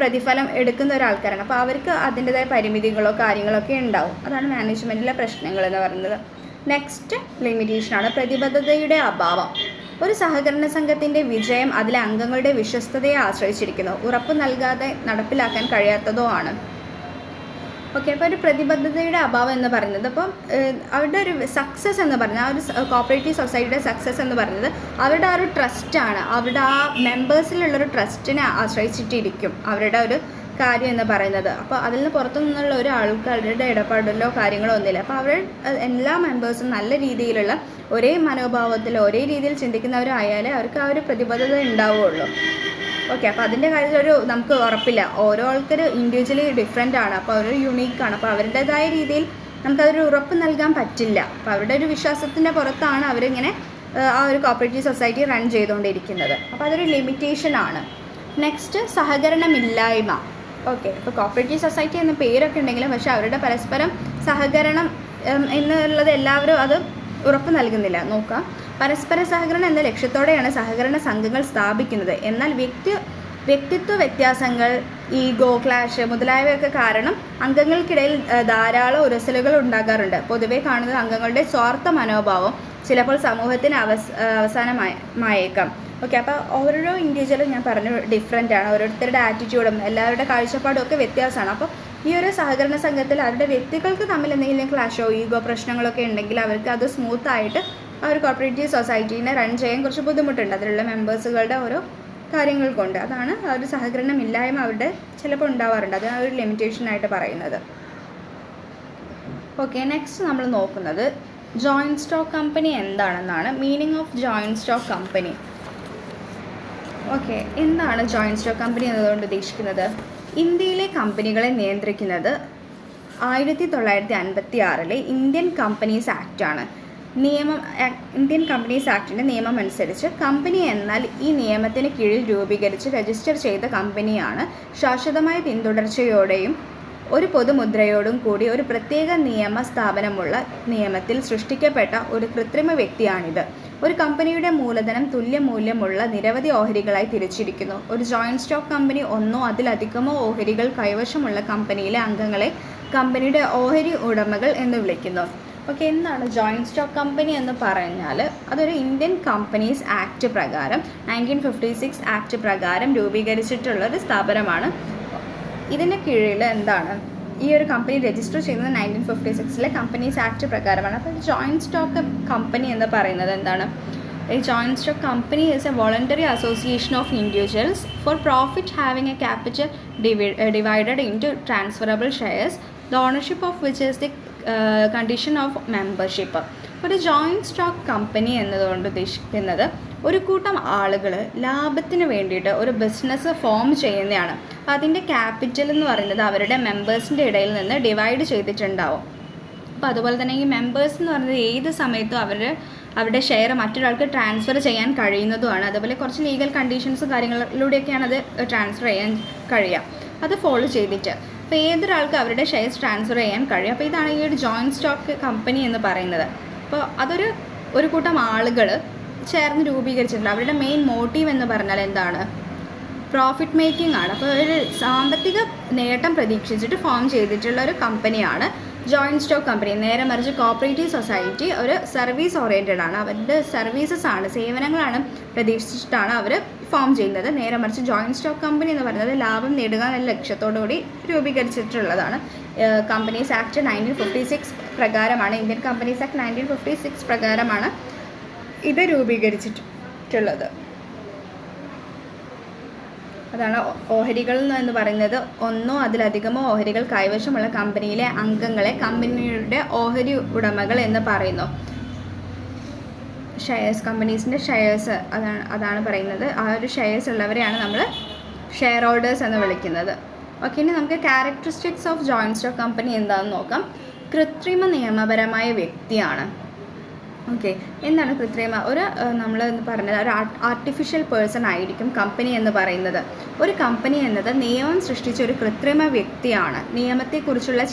Speaker 1: പ്രതിഫലം എടുക്കുന്ന ഒരാൾക്കാരാണ്. അപ്പോൾ അവർക്ക് അതിൻ്റെതായ പരിമിതികളോ കാര്യങ്ങളൊക്കെ ഉണ്ടാവും. അതാണ് മാനേജ്മെൻറ്റിലെ പ്രശ്നങ്ങൾ എന്ന് പറയുന്നത്. നെക്സ്റ്റ് ലിമിറ്റേഷനാണ് പ്രതിബദ്ധതയുടെ അഭാവം. ഒരു സഹകരണ സംഘത്തിൻ്റെ വിജയം അതിലെ അംഗങ്ങളുടെ വിശ്വസ്തതയെ ആശ്രയിച്ചിരിക്കുന്നു. ഉറപ്പ് നൽകാതെ നടപ്പിലാക്കാൻ കഴിയാത്തതോ ആണ്. ഓക്കെ, അപ്പോൾ ഒരു പ്രതിബദ്ധതയുടെ അഭാവം എന്ന് പറയുന്നത് അപ്പം അവരുടെ ഒരു സക്സസ് എന്ന് പറഞ്ഞാൽ ആ ഒരു കോപ്പറേറ്റീവ് സൊസൈറ്റിയുടെ സക്സസ് എന്ന് പറയുന്നത് അവരുടെ ആ ഒരു ട്രസ്റ്റാണ്. അവരുടെ ആ മെമ്പേഴ്സിലുള്ളൊരു ട്രസ്റ്റിനെ ആശ്രയിച്ചിട്ടിരിക്കും അവരുടെ ഒരു കാര്യം എന്ന് പറയുന്നത്. അപ്പോൾ അതിൽ നിന്ന് പുറത്തു നിന്നുള്ള ഒരു ആൾക്കാരുടെ ഇടപാടിലോ കാര്യങ്ങളോ ഒന്നുമില്ല. അപ്പോൾ അവർ എല്ലാ മെമ്പേഴ്സും നല്ല രീതിയിലുള്ള ഒരേ മനോഭാവത്തിൽ ഒരേ രീതിയിൽ ചിന്തിക്കുന്നവരായാലേ അവർക്ക് ആ ഒരു പ്രതിബദ്ധത ഉണ്ടാവുകയുള്ളൂ. ഓക്കെ, അപ്പോൾ അതിൻ്റെ കാര്യത്തിൽ നമുക്ക് ഉറപ്പില്ല. ഓരോ ആൾക്കാർ ഇൻഡിവിജ്വലി ഡിഫറെൻ്റ് ആണ്. അപ്പോൾ അവർ യുണീക്കാണ്. അപ്പോൾ അവരുടേതായ രീതിയിൽ നമുക്കതൊരു ഉറപ്പ് നൽകാൻ പറ്റില്ല. അപ്പോൾ അവരുടെ ഒരു വിശ്വാസത്തിൻ്റെ പുറത്താണ് അവരിങ്ങനെ ആ ഒരു കോപ്പറേറ്റീവ് സൊസൈറ്റി റൺ ചെയ്തുകൊണ്ടിരിക്കുന്നത്. അപ്പോൾ അതൊരു ലിമിറ്റേഷനാണ്. നെക്സ്റ്റ് സഹകരണമില്ലായ്മ. ഓക്കെ, ഇപ്പോൾ കോപ്പറേറ്റീവ് സൊസൈറ്റി എന്ന പേരൊക്കെ ഉണ്ടെങ്കിലും പക്ഷേ അവരുടെ പരസ്പരം സഹകരണം എന്നുള്ളത് എല്ലാവരും അത് ഉറപ്പ് നൽകുന്നില്ല. നോക്കാം, പരസ്പര സഹകരണം എന്ന ലക്ഷ്യത്തോടെയാണ് സഹകരണ സംഘങ്ങൾ സ്ഥാപിക്കുന്നത്. എന്നാൽ വ്യക്തിത്വ വ്യത്യാസങ്ങൾ, ഈഗോ ക്ലാഷ് മുതലായവയൊക്കെ കാരണം അംഗങ്ങൾക്കിടയിൽ ധാരാളം ഉരസലുകൾ ഉണ്ടാകാറുണ്ട്. പൊതുവെ കാണുന്നത് അംഗങ്ങളുടെ സ്വാർത്ഥ മനോഭാവം ചിലപ്പോൾ സമൂഹത്തിന് അവസാനമായേക്കാം. ഓക്കെ, അപ്പോൾ ഓരോ ഇൻഡിവിജ്വലും ഞാൻ പറഞ്ഞു ഡിഫറെൻ്റ് ആണ്. ഓരോരുത്തരുടെ ആറ്റിറ്റ്യൂഡും എല്ലാവരുടെ കാഴ്ചപ്പാടും ഒക്കെ വ്യത്യാസമാണ്. അപ്പോൾ ഈ ഒരു സഹകരണ സംഘത്തിൽ അവരുടെ വ്യക്തികൾക്ക് തമ്മിൽ എന്തെങ്കിലും ക്ലാഷോ ഈഗോ പ്രശ്നങ്ങളൊക്കെ ഉണ്ടെങ്കിൽ അവർക്ക് അത് സ്മൂത്തായിട്ട് ആ ഒരു കോപ്പറേറ്റീവ് സൊസൈറ്റീനെ റൺ ചെയ്യാൻ കുറച്ച് ബുദ്ധിമുട്ടുണ്ട് അതിലുള്ള മെമ്പേഴ്സുകളുടെ ഓരോ കാര്യങ്ങൾ കൊണ്ട്. അതാണ് ആ ഒരു സഹകരണമില്ലായ്മ അവരുടെ ചിലപ്പോൾ ഉണ്ടാവാറുണ്ട്. അത് ആ ഒരു ലിമിറ്റേഷനായിട്ട് പറയുന്നത്. ഓക്കെ, നെക്സ്റ്റ് നമ്മൾ നോക്കുന്നത് ജോയിൻറ്റ് സ്റ്റോക്ക് കമ്പനി എന്താണെന്നാണ്. Meaning of joint stock company. Okay, എന്താണ് ജോയിൻറ്റ് സ്റ്റോക്ക് കമ്പനി എന്നതുകൊണ്ട് ഉദ്ദേശിക്കുന്നത്? ഇന്ത്യയിലെ കമ്പനികളെ നിയന്ത്രിക്കുന്നത് 1956 ഇന്ത്യൻ കമ്പനീസ് ആക്റ്റാണ്. ഇന്ത്യൻ കമ്പനീസ് ആക്ടിൻ്റെ നിയമം അനുസരിച്ച് കമ്പനി എന്നാൽ ഈ നിയമത്തിന് കീഴിൽ രൂപീകരിച്ച് രജിസ്റ്റർ ചെയ്ത കമ്പനിയാണ്. ശാശ്വതമായ പിന്തുടർച്ചയോടെയും ഒരു പൊതുമുദ്രയോടും കൂടി ഒരു പ്രത്യേക നിയമ സ്ഥാപനമുള്ള നിയമത്തിൽ സൃഷ്ടിക്കപ്പെട്ട ഒരു കൃത്രിമ വ്യക്തിയാണിത്. ഒരു കമ്പനിയുടെ മൂലധനം തുല്യമൂല്യമുള്ള നിരവധി ഓഹരികളായി തിരിച്ചിരിക്കുന്നു. ഒരു ജോയിൻറ്റ് സ്റ്റോക്ക് കമ്പനി ഒന്നോ അതിലധികമോ ഓഹരികൾ കൈവശമുള്ള കമ്പനിയിലെ അംഗങ്ങളെ കമ്പനിയുടെ ഓഹരി ഉടമകൾ എന്ന് വിളിക്കുന്നു. ഓക്കെ, എന്താണ് ജോയിൻറ്റ് സ്റ്റോക്ക് കമ്പനി എന്ന് പറഞ്ഞാൽ അതൊരു ഇന്ത്യൻ കമ്പനീസ് ആക്ട് പ്രകാരം 1956 ആക്ട് പ്രകാരം രൂപീകരിച്ചിട്ടുള്ളൊരു സ്ഥാപനമാണ്. ഇതിൻ്റെ കീഴിൽ എന്താണ് ഈ ഒരു കമ്പനി രജിസ്റ്റർ ചെയ്യുന്നത് 1956 കമ്പനീസ് ആക്ട് പ്രകാരമാണ്. അപ്പോൾ ജോയിൻറ്റ് സ്റ്റോക്ക് കമ്പനി എന്ന് പറയുന്നത് എന്താണ്? A joint stock company is a voluntary association of individuals for profit having a capital divided into transferable shares, the ownership of which is the condition of membership. ഒരു joint stock company എന്നതുകൊണ്ട് ഉദ്ദേശിക്കുന്നത് ഒരു കൂട്ടം ആളുകൾ ലാഭത്തിന് വേണ്ടിയിട്ട് ഒരു business form ചെയ്യുന്നതാണ്. അതിൻ്റെ ക്യാപിറ്റൽ എന്ന് പറയുന്നത് അവരുടെ മെമ്പേഴ്സിൻ്റെ ഇടയിൽ നിന്ന് ഡിവൈഡ് ചെയ്തിട്ടുണ്ടാവും. അപ്പോൾ അതുപോലെ തന്നെ ഈ മെമ്പേഴ്സ് എന്ന് പറയുന്നത് ഏത് സമയത്തും അവരുടെ ഷെയർ മറ്റൊരാൾക്ക് ട്രാൻസ്ഫർ ചെയ്യാൻ കഴിയുന്നതുമാണ്. അതുപോലെ കുറച്ച് ലീഗൽ കണ്ടീഷൻസും കാര്യങ്ങളിലൂടെയൊക്കെയാണ് അത് ട്രാൻസ്ഫർ ചെയ്യാൻ കഴിയുക. അത് ഫോളോ ചെയ്തിട്ട് അപ്പോൾ ഏതൊരാൾക്ക് അവരുടെ ഷെയർസ് ട്രാൻസ്ഫർ ചെയ്യാൻ കഴിയും. അപ്പോൾ ഇതാണ് ഈ ഒരു ജോയിൻറ്റ് സ്റ്റോക്ക് കമ്പനി എന്ന് പറയുന്നത്. അപ്പോൾ ഒരു കൂട്ടം ആളുകൾ ചേർന്ന് രൂപീകരിച്ചിട്ടുണ്ട്. അവരുടെ മെയിൻ മോട്ടീവ് എന്ന് പറഞ്ഞാൽ എന്താണ്? പ്രോഫിറ്റ് മേക്കിംഗ് ആണ്. അപ്പോൾ ഒരു സാമ്പത്തിക നേട്ടം പ്രതീക്ഷിച്ചിട്ട് ഫോം ചെയ്തിട്ടുള്ള ഒരു കമ്പനിയാണ് ജോയിൻറ്റ് സ്റ്റോക്ക് കമ്പനി. നേരെ മറിച്ച് കോപ്പറേറ്റീവ് സൊസൈറ്റി ഒരു സർവീസ് ഓറിയൻറ്റഡ് ആണ്. അവരുടെ സർവീസസ് ആണ്, സേവനങ്ങളാണ് പ്രതീക്ഷിച്ചിട്ടാണ് അവർ ഫോം ചെയ്യുന്നത്. നേരെ മറിച്ച് ജോയിൻറ്റ് സ്റ്റോക്ക് കമ്പനി എന്ന് പറയുന്നത് ലാഭം നേടുക എന്ന ലക്ഷ്യത്തോടു കൂടി രൂപീകരിച്ചിട്ടുള്ളതാണ്. കമ്പനീസ് ആക്ട് 1956 പ്രകാരമാണ്, ഇന്ത്യൻ കമ്പനീസ് ആക്ട് 1956 പ്രകാരമാണ് ഇത് രൂപീകരിച്ചിട്ടുള്ളത്. അതാണ് ഓഹരികൾ എന്ന് പറയുന്നത് ഒന്നോ അതിലധികമോ ഓഹരികൾ കൈവശമുള്ള കമ്പനിയിലെ അംഗങ്ങളെ കമ്പനിയുടെ ഓഹരി ഉടമകൾ എന്ന് പറയുന്നു. ഷെയർസ്, കമ്പനീസിൻ്റെ ഷെയർസ് അതാണ് പറയുന്നത്. ആ ഒരു ഷെയർസ് ഉള്ളവരെയാണ് നമ്മൾ ഷെയർ ഹോൾഡേഴ്സ് എന്ന് വിളിക്കുന്നത്. ഓക്കെ, ഇനി നമുക്ക് characteristics of joint stock company എന്താണെന്ന് നോക്കാം. കൃത്രിമ നിയമപരമായ വ്യക്തിയാണ്. ഓക്കെ, എന്താണ് കൃത്രിമ? നമ്മൾ പറഞ്ഞത് ഒരു ആർട്ടിഫിഷ്യൽ പേഴ്സൺ ആയിരിക്കും കമ്പനി എന്ന് പറയുന്നത്. ഒരു കമ്പനി എന്നത് നിയമം സൃഷ്ടിച്ച ഒരു കൃത്രിമ വ്യക്തിയാണ്. നിയമത്തെക്കുറിച്ചുള്ള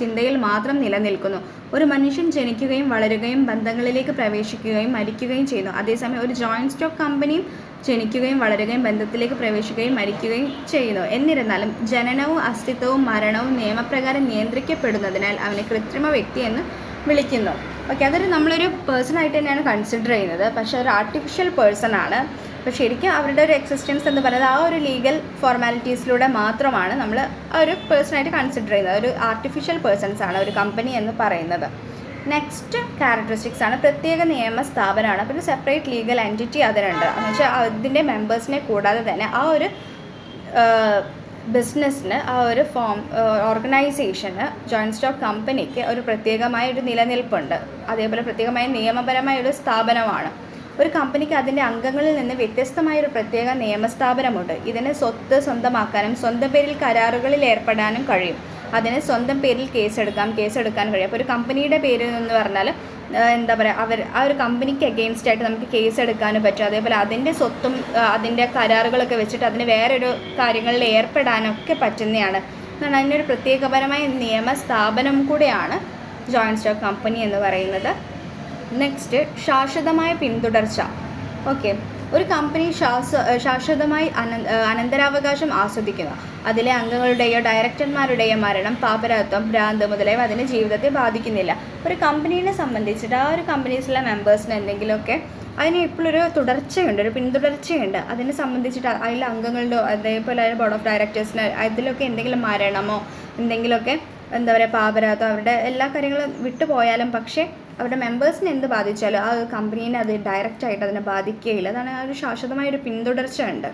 Speaker 1: ചിന്തയിൽ മാത്രം നിലനിൽക്കുന്നു. ഒരു മനുഷ്യൻ ജനിക്കുകയും വളരുകയും ബന്ധങ്ങളിലേക്ക് പ്രവേശിക്കുകയും മരിക്കുകയും ചെയ്യുന്നു. അതേസമയം ഒരു ജോയിൻറ്റ് സ്റ്റോക്ക് കമ്പനിയും ജനിക്കുകയും വളരുകയും ബന്ധത്തിലേക്ക് പ്രവേശിക്കുകയും മരിക്കുകയും ചെയ്യുന്നു. എന്നിരുന്നാലും ജനനവും അസ്തിത്വവും മരണവും നിയമപ്രകാരം നിയന്ത്രിക്കപ്പെടുന്നതിനാൽ അവനെ കൃത്രിമ വ്യക്തി എന്ന് വിളിക്കുന്നു. ഓക്കെ, അതൊരു നമ്മളൊരു പേഴ്സണായിട്ട് തന്നെയാണ് കൺസിഡർ ചെയ്യുന്നത്. പക്ഷേ ഒരു ആർട്ടിഫിഷ്യൽ പേഴ്സൺ ആണ്. അപ്പോൾ ശരിക്കും അവരുടെ ഒരു എക്സിസ്റ്റൻസ് എന്ന് പറയുന്നത് ആ ഒരു ലീഗൽ ഫോർമാലിറ്റീസിലൂടെ മാത്രമാണ് നമ്മൾ ആ ഒരു പേഴ്സണായിട്ട് കൺസിഡർ ചെയ്യുന്നത്. ഒരു ആർട്ടിഫിഷ്യൽ പേഴ്സൺസ് ആണ് ഒരു കമ്പനി എന്ന് പറയുന്നത്. നെക്സ്റ്റ് ക്യാരക്ടറിസ്റ്റിക്സ് ആണ് പ്രത്യേക നിയമ സ്ഥാപനമാണ്. അപ്പോൾ ഒരു സെപ്പറേറ്റ് ലീഗൽ എൻറ്റിറ്റി അതിനുണ്ട്. എന്ന് വെച്ചാൽ അതിൻ്റെ മെമ്പേഴ്സിനെ കൂടാതെ തന്നെ ആ ഒരു ബിസിനസ്സിന്, ആ ഒരു ഓർഗനൈസേഷന്, ജോയിൻറ്റ് സ്റ്റോക്ക് കമ്പനിക്ക് ഒരു പ്രത്യേകമായ ഒരു നിലനിൽപ്പുണ്ട്. അതേപോലെ പ്രത്യേകമായ നിയമപരമായ ഒരു സ്ഥാപനമാണ്. ഒരു കമ്പനിക്ക് അതിൻ്റെ അംഗങ്ങളിൽ നിന്ന് വ്യത്യസ്തമായൊരു പ്രത്യേക നിയമസ്ഥാപനമുണ്ട്. ഇതിന് സ്വത്ത് സ്വന്തമാക്കാനും സ്വന്തം പേരിൽ കരാറുകളിൽ ഏർപ്പെടാനും കഴിയും. അതിന് സ്വന്തം പേരിൽ കേസെടുക്കാൻ കഴിയും. അപ്പോൾ ഒരു കമ്പനിയുടെ പേര് എന്ന് പറഞ്ഞാൽ എന്താ പറയുക, ആ ഒരു കമ്പനിക്ക് അഗെയിൻസ്റ്റ് ആയിട്ട് നമുക്ക് കേസ് എടുക്കാനും പറ്റും. അതേപോലെ അതിൻ്റെ സ്വത്തും അതിൻ്റെ കരാറുകളൊക്കെ വെച്ചിട്ട് അതിന് വേറൊരു കാര്യങ്ങളിൽ ഏർപ്പെടാനൊക്കെ പറ്റുന്നതാണ്. എന്നാണ് അതിനൊരു പ്രത്യേകപരമായ നിയമസ്ഥാപനം കൂടെയാണ് ജോയിൻറ്റ് സ്റ്റോക്ക് കമ്പനി എന്ന് പറയുന്നത്. നെക്സ്റ്റ്, ശാശ്വതമായ പിന്തുടർച്ച. ഓക്കെ, ഒരു കമ്പനി ശാശ്വതമായി അനന്തരാവകാശം ആസ്വദിക്കുന്നു. അതിലെ അംഗങ്ങളുടെയോ ഡയറക്ടർമാരുടെയോ മരണം, പാപ്പരത്വം, ഭ്രാന്ത് മുതലായവ അതിൻ്റെ ജീവിതത്തെ ബാധിക്കുന്നില്ല. ഒരു കമ്പനീനെ സംബന്ധിച്ചിട്ട് ആ ഒരു കമ്പനീസിലെ മെമ്പേഴ്സിന് എന്തെങ്കിലുമൊക്കെ അതിന് ഇപ്പോഴൊരു തുടർച്ചയുണ്ട്, ഒരു പിന്തുടർച്ചയുണ്ട്. അതിനെ സംബന്ധിച്ചിട്ട് അതിലെ അംഗങ്ങളുടെയോ അതേപോലെ ബോർഡ് ഓഫ് ഡയറക്ടേഴ്സിന് അതിലൊക്കെ എന്തെങ്കിലും മരണമോ എന്തെങ്കിലുമൊക്കെ എന്താ പറയുക പാപരാതോ അവരുടെ എല്ലാ കാര്യങ്ങളും വിട്ടുപോയാലും പക്ഷേ അവരുടെ മെമ്പേഴ്സിനെ എന്ത് ബാധിച്ചാലും ആ കമ്പനീനെ അത് ഡയറക്റ്റായിട്ട് അതിനെ ബാധിക്കുകയില്ല. അതാണ് ആ ഒരു ശാശ്വതമായൊരു പിന്തുടർച്ച ഉണ്ട്.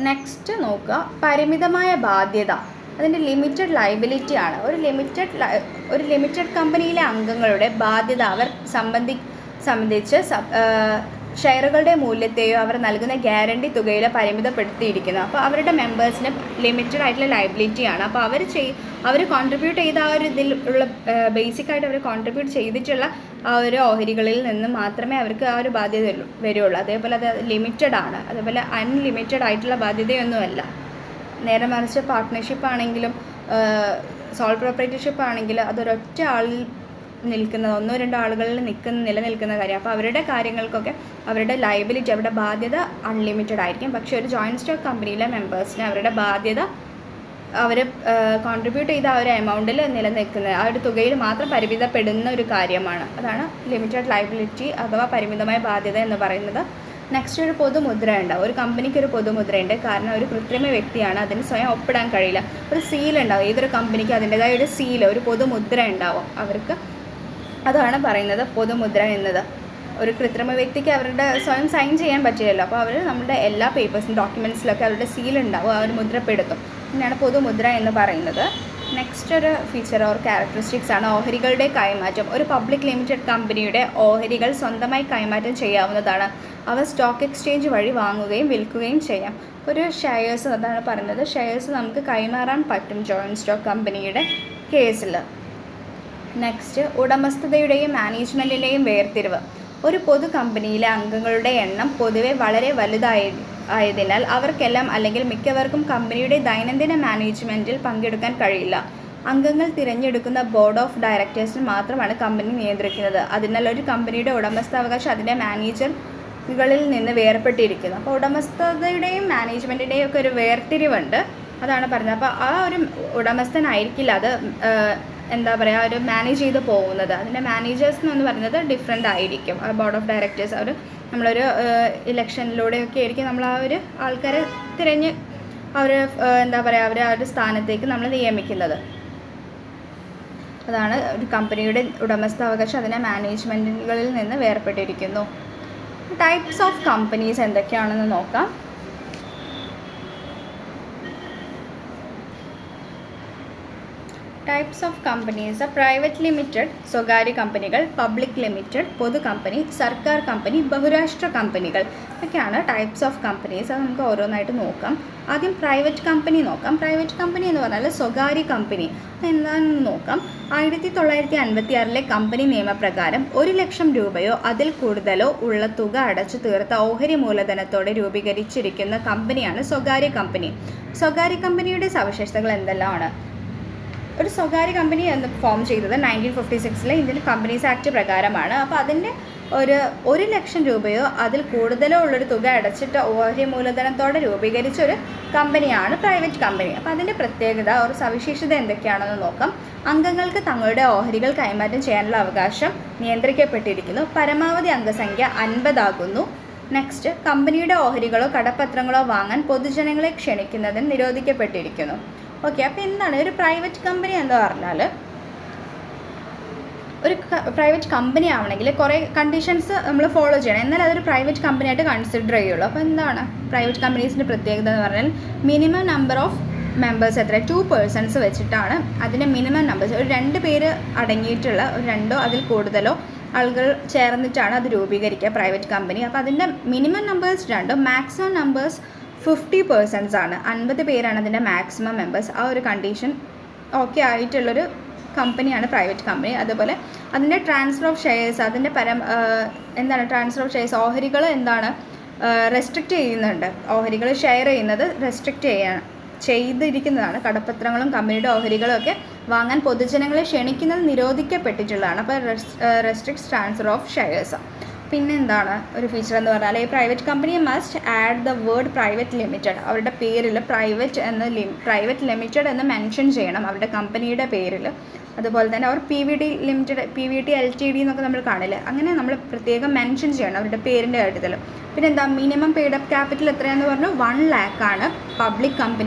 Speaker 1: നെക്സ്റ്റ് നോക്കുക, പരിമിതമായ ബാധ്യത. അതിൻ്റെ ലിമിറ്റഡ് ലയബിലിറ്റി ആണ്. ഒരു ലിമിറ്റഡ് കമ്പനിയിലെ അംഗങ്ങളുടെ ബാധ്യത അവർ സംബന്ധിച്ച് ഷെയറുകളുടെ മൂല്യത്തെയോ അവർ നൽകുന്ന ഗ്യാരണ്ടി തുകയിലോ പരിമിതപ്പെടുത്തിയിരിക്കുന്നു. അപ്പോൾ അവരുടെ മെമ്പേഴ്സിന് ലിമിറ്റഡ് ആയിട്ടുള്ള ലയബിലിറ്റിയാണ്. അപ്പോൾ അവർ കോൺട്രിബ്യൂട്ട് ചെയ്ത ആ ഒരു ഇതിൽ ഉള്ള ബേസിക്കായിട്ട് അവർ കോൺട്രിബ്യൂട്ട് ചെയ്തിട്ടുള്ള ആ ഒരു ഓഹരികളിൽ നിന്ന് മാത്രമേ അവർക്ക് ആ ഒരു ബാധ്യത വരുള്ളൂ. അതേപോലെ അത് ലിമിറ്റഡ് ആണ്. അതേപോലെ അൺലിമിറ്റഡ് ആയിട്ടുള്ള ബാധ്യതയൊന്നുമല്ല. നേരെ മറിച്ച് പാർട്ട്ണർഷിപ്പ് ആണെങ്കിലും സോൾ പ്രൊപ്പറേറ്റർഷിപ്പ് ആണെങ്കിലും അതൊരൊറ്റ ആളിൽ നിൽക്കുന്ന 1-2 ആളുകളിൽ നിലനിൽക്കുന്ന കാര്യം. അപ്പോൾ അവരുടെ കാര്യങ്ങൾക്കൊക്കെ അവരുടെ ലയബിലിറ്റി, അവരുടെ ബാധ്യത അൺലിമിറ്റഡ് ആയിരിക്കും. പക്ഷേ ഒരു ജോയിൻറ്റ് സ്റ്റോക്ക് കമ്പനിയിലെ മെമ്പേഴ്സിന് അവരുടെ ബാധ്യത അവർ കോൺട്രിബ്യൂട്ട് ചെയ്ത ആ ഒരു എമൗണ്ടിൽ നിലനിൽക്കുന്ന ആ ഒരു തുകയിൽ മാത്രം പരിമിതപ്പെടുന്ന ഒരു കാര്യമാണ്. അതാണ് ലിമിറ്റഡ് ലയബിലിറ്റി അഥവാ പരിമിതമായ ബാധ്യത എന്ന് പറയുന്നത്. നെക്സ്റ്റ് ഒരു പൊതുമുദ്ര ഉണ്ടാവും. ഒരു കമ്പനിക്ക് ഒരു പൊതുമുദ്രയുണ്ട്. കാരണം ഒരു കൃത്രിമ വ്യക്തിയാണ്, അതിന് സ്വയം ഒപ്പിടാൻ കഴിയില്ല. ഒരു സീൽ ഉണ്ടാവും. ഏതൊരു കമ്പനിക്ക് അതിൻ്റെതായ ഒരു സീൽ, ഒരു പൊതുമുദ്ര ഉണ്ടാവും അവർക്ക്. അതാണ് പറയുന്നത് പൊതുമുദ്ര എന്നത്. ഒരു കൃത്രിമ വ്യക്തിക്ക് അവരുടെ സ്വയം സൈൻ ചെയ്യാൻ പറ്റില്ലല്ലോ. അപ്പോൾ അവർ നമ്മുടെ എല്ലാ പേപ്പേഴ്സും ഡോക്യുമെൻറ്റ്സിലൊക്കെ അവരുടെ സീൽ ഉണ്ടാവും, അവർ മുദ്രപ്പെടുത്തും. അങ്ങനെയാണ് പൊതുമുദ്ര എന്ന് പറയുന്നത്. നെക്സ്റ്റ് ഒരു ഫീച്ചർ ഓർ ക്യാരക്ടറിസ്റ്റിക്സ് ആണ് ഓഹരികളുടെ കൈമാറ്റം. ഒരു പബ്ലിക് ലിമിറ്റഡ് കമ്പനിയുടെ ഓഹരികൾ സ്വന്തമായി കൈമാറ്റം ചെയ്യാവുന്നതാണ്. അവ സ്റ്റോക്ക് എക്സ്ചേഞ്ച് വഴി വാങ്ങുകയും വിൽക്കുകയും ചെയ്യാം. ഒരു ഷെയർസ്, അതാണ് പറയുന്നത്, ഷെയർസ് നമുക്ക് കൈമാറാൻ പറ്റും ജോയിൻറ്റ് സ്റ്റോക്ക് കമ്പനിയുടെ കേസിൽ. നെക്സ്റ്റ് ഉടമസ്ഥതയുടെയും മാനേജ്മെൻറ്റിൻ്റെയും വേർതിരിവ്. ഒരു പൊതു കമ്പനിയിലെ അംഗങ്ങളുടെ എണ്ണം പൊതുവെ വളരെ വലുതായതിനാൽ അവർക്കെല്ലാം അല്ലെങ്കിൽ മിക്കവർക്കും കമ്പനിയുടെ ദൈനംദിന മാനേജ്മെൻറ്റിൽ പങ്കെടുക്കാൻ കഴിയില്ല. അംഗങ്ങൾ തിരഞ്ഞെടുക്കുന്ന ബോർഡ് ഓഫ് ഡയറക്ടേഴ്സിന് മാത്രമാണ് കമ്പനി നിയന്ത്രിക്കുന്നത്. അതിനാൽ ഒരു കമ്പനിയുടെ ഉടമസ്ഥാവകാശം അതിൻ്റെ മാനേജറുകളിൽ നിന്ന് വേർപെട്ടിരിക്കുന്നു. അപ്പോൾ ഉടമസ്ഥതയുടെയും മാനേജ്മെൻറ്റിൻ്റെയും ഒക്കെ ഒരു വേർതിരിവുണ്ട്. അതാണ് പറഞ്ഞത്. അപ്പോൾ ആ ഒരു ഉടമസ്ഥനായിരിക്കില്ല അത് എന്താ പറയുക, ഒരു മാനേജ് ചെയ്ത് പോകുന്നത്. അതിൻ്റെ മാനേജേഴ്സ് എന്ന് പറയുന്നത് ഡിഫറെൻ്റ് ആയിരിക്കും. ആ ബോർഡ് ഓഫ് ഡയറക്ടേഴ്സ് അവർ നമ്മളൊരു ഇലക്ഷനിലൂടെയൊക്കെ ആയിരിക്കും നമ്മൾ ആ ഒരു ആൾക്കാരെ തിരഞ്ഞ് അവർ എന്താ പറയുക, അവർ ആ ഒരു സ്ഥാനത്തേക്ക് നമ്മൾ നിയമിക്കുന്നത്. അതാണ് ഒരു കമ്പനിയുടെ ഉടമസ്ഥാവകാശം അതിൻ്റെ മാനേജ്മെൻറ്റുകളിൽ നിന്ന് വേർപെട്ടിരിക്കുന്നു. ടൈപ്സ് ഓഫ് കമ്പനീസ് എന്തൊക്കെയാണെന്ന് നോക്കാം. Types of companies: private limited സ്വകാര്യ കമ്പനികൾ, പബ്ലിക് ലിമിറ്റഡ് പൊതു കമ്പനി, സർക്കാർ കമ്പനി, ബഹുരാഷ്ട്ര കമ്പനികൾ ഒക്കെയാണ് ടൈപ്സ് ഓഫ് കമ്പനീസ്. അത് നമുക്ക് ഓരോന്നായിട്ട് നോക്കാം. ആദ്യം പ്രൈവറ്റ് കമ്പനി നോക്കാം. പ്രൈവറ്റ് കമ്പനി എന്ന് പറഞ്ഞാൽ സ്വകാര്യ കമ്പനി എന്താണെന്ന് നോക്കാം. 1956 കമ്പനി നിയമപ്രകാരം 1 ലക്ഷം രൂപയോ അതിൽ കൂടുതലോ ഉള്ള തുക അടച്ചു തീർത്ത ഓഹരി മൂലധനത്തോടെ രൂപീകരിച്ചിരിക്കുന്ന കമ്പനിയാണ് സ്വകാര്യ കമ്പനി. സ്വകാര്യ കമ്പനിയുടെ സവിശേഷതകൾ എന്തെല്ലാമാണ്? ഒരു സ്വകാര്യ കമ്പനി എന്ന് ഫോം ചെയ്തത് 1956 ഇന്ത്യൻ കമ്പനീസ് ആക്ട് പ്രകാരമാണ്. അപ്പോൾ അതിൻ്റെ 1 ലക്ഷം രൂപയോ അതിൽ കൂടുതലോ ഉള്ളൊരു തുക അടച്ചിട്ട് ഓഹരി മൂലധനത്തോടെ രൂപീകരിച്ച ഒരു കമ്പനിയാണ് പ്രൈവറ്റ് കമ്പനി. അപ്പോൾ അതിൻ്റെ പ്രത്യേകത ഒരു സവിശേഷത എന്തൊക്കെയാണെന്ന് നോക്കാം. അംഗങ്ങൾക്ക് തങ്ങളുടെ ഓഹരികൾ കൈമാറ്റം ചെയ്യാനുള്ള അവകാശം നിയന്ത്രിക്കപ്പെട്ടിരിക്കുന്നു. പരമാവധി അംഗസംഖ്യ 50 ആകുന്നു. നെക്സ്റ്റ്, കമ്പനിയുടെ ഓഹരികളോ കടപ്പത്രങ്ങളോ വാങ്ങാൻ പൊതുജനങ്ങളെ ക്ഷണിക്കുന്നതിന് നിരോധിക്കപ്പെട്ടിരിക്കുന്നു. ഓക്കെ, അപ്പോൾ എന്താണ് ഒരു പ്രൈവറ്റ് കമ്പനി എന്ന് പറഞ്ഞാൽ? ഒരു പ്രൈവറ്റ് കമ്പനി ആവണമെങ്കിൽ കുറേ കണ്ടീഷൻസ് നമ്മൾ ഫോളോ ചെയ്യണം, എന്നാൽ അതൊരു പ്രൈവറ്റ് കമ്പനിയായിട്ട് കൺസിഡർ ചെയ്യുള്ളൂ. അപ്പോൾ എന്താണ് പ്രൈവറ്റ് കമ്പനീസിൻ്റെ പ്രത്യേകത എന്ന് പറഞ്ഞാൽ മിനിമം നമ്പർ ഓഫ് മെമ്പേഴ്സ് എത്ര 2 പേഴ്സൺസ് വെച്ചിട്ടാണ് അതിൻ്റെ മിനിമം നമ്പേഴ്സ്. ഒരു 2 പേര് അടങ്ങിയിട്ടുള്ള ഒരു 2ഓ അതിൽ കൂടുതലോ ആളുകൾ ചേർന്നിട്ടാണ് അത് രൂപീകരിക്കുക പ്രൈവറ്റ് കമ്പനി. അപ്പോൾ അതിൻ്റെ minimum numbers 2, maximum numbers 50 persons ആണ്. 50 പേരാണ് അതിൻ്റെ മാക്സിമം മെമ്പേഴ്സ്. ആ ഒരു കണ്ടീഷൻ ഓക്കെ ആയിട്ടുള്ളൊരു കമ്പനിയാണ് പ്രൈവറ്റ് കമ്പനി. അതുപോലെ അതിൻ്റെ ട്രാൻസ്ഫർ ഓഫ് ഷെയർസ്, അതിൻ്റെ എന്താണ് ട്രാൻസ്ഫർ ഓഫ് ഷെയർസ്, ഓഹരികൾ എന്താണ് റെസ്ട്രിക്റ്റ് ചെയ്യുന്നുണ്ട്. ഓഹരികൾ ഷെയർ ചെയ്യുന്നത് റെസ്ട്രിക്റ്റ് ചെയ്തിരിക്കുന്നതാണ്. കടപ്പത്രങ്ങളും കമ്പനിയുടെ ഓഹരികളും ഒക്കെ വാങ്ങാൻ പൊതുജനങ്ങളെ ക്ഷണിക്കുന്നത് നിരോധിക്കപ്പെട്ടിട്ടുള്ളതാണ്. അപ്പോൾ റെസ്ട്രിക്ട്സ് ട്രാൻസ്ഫർ ഓഫ് ഷെയർസ്. പിന്നെ എന്താണ് ഒരു ഫീച്ചർ എന്ന് പറഞ്ഞാൽ ഈ private company must add the word private limited. അവരുടെ പേരിൽ പ്രൈവറ്റ് ലിമിറ്റഡ് എന്ന് മെൻഷൻ ചെയ്യണം അവരുടെ കമ്പനിയുടെ പേരിൽ. അതുപോലെ തന്നെ അവർ PVT ലിമിറ്റഡ്, PVT LTD എന്നൊക്കെ നമ്മൾ കാണില്ലേ, അങ്ങനെ നമ്മൾ പ്രത്യേകം മെൻഷൻ ചെയ്യണം അവരുടെ പേരിൻ്റെ കാര്യത്തിൽ. പിന്നെ എന്താ മിനിമം പെയ്ഡ് അപ്പ് ക്യാപിറ്റൽ എത്രയാണെന്ന് പറഞ്ഞു 1 lakh ആണ്.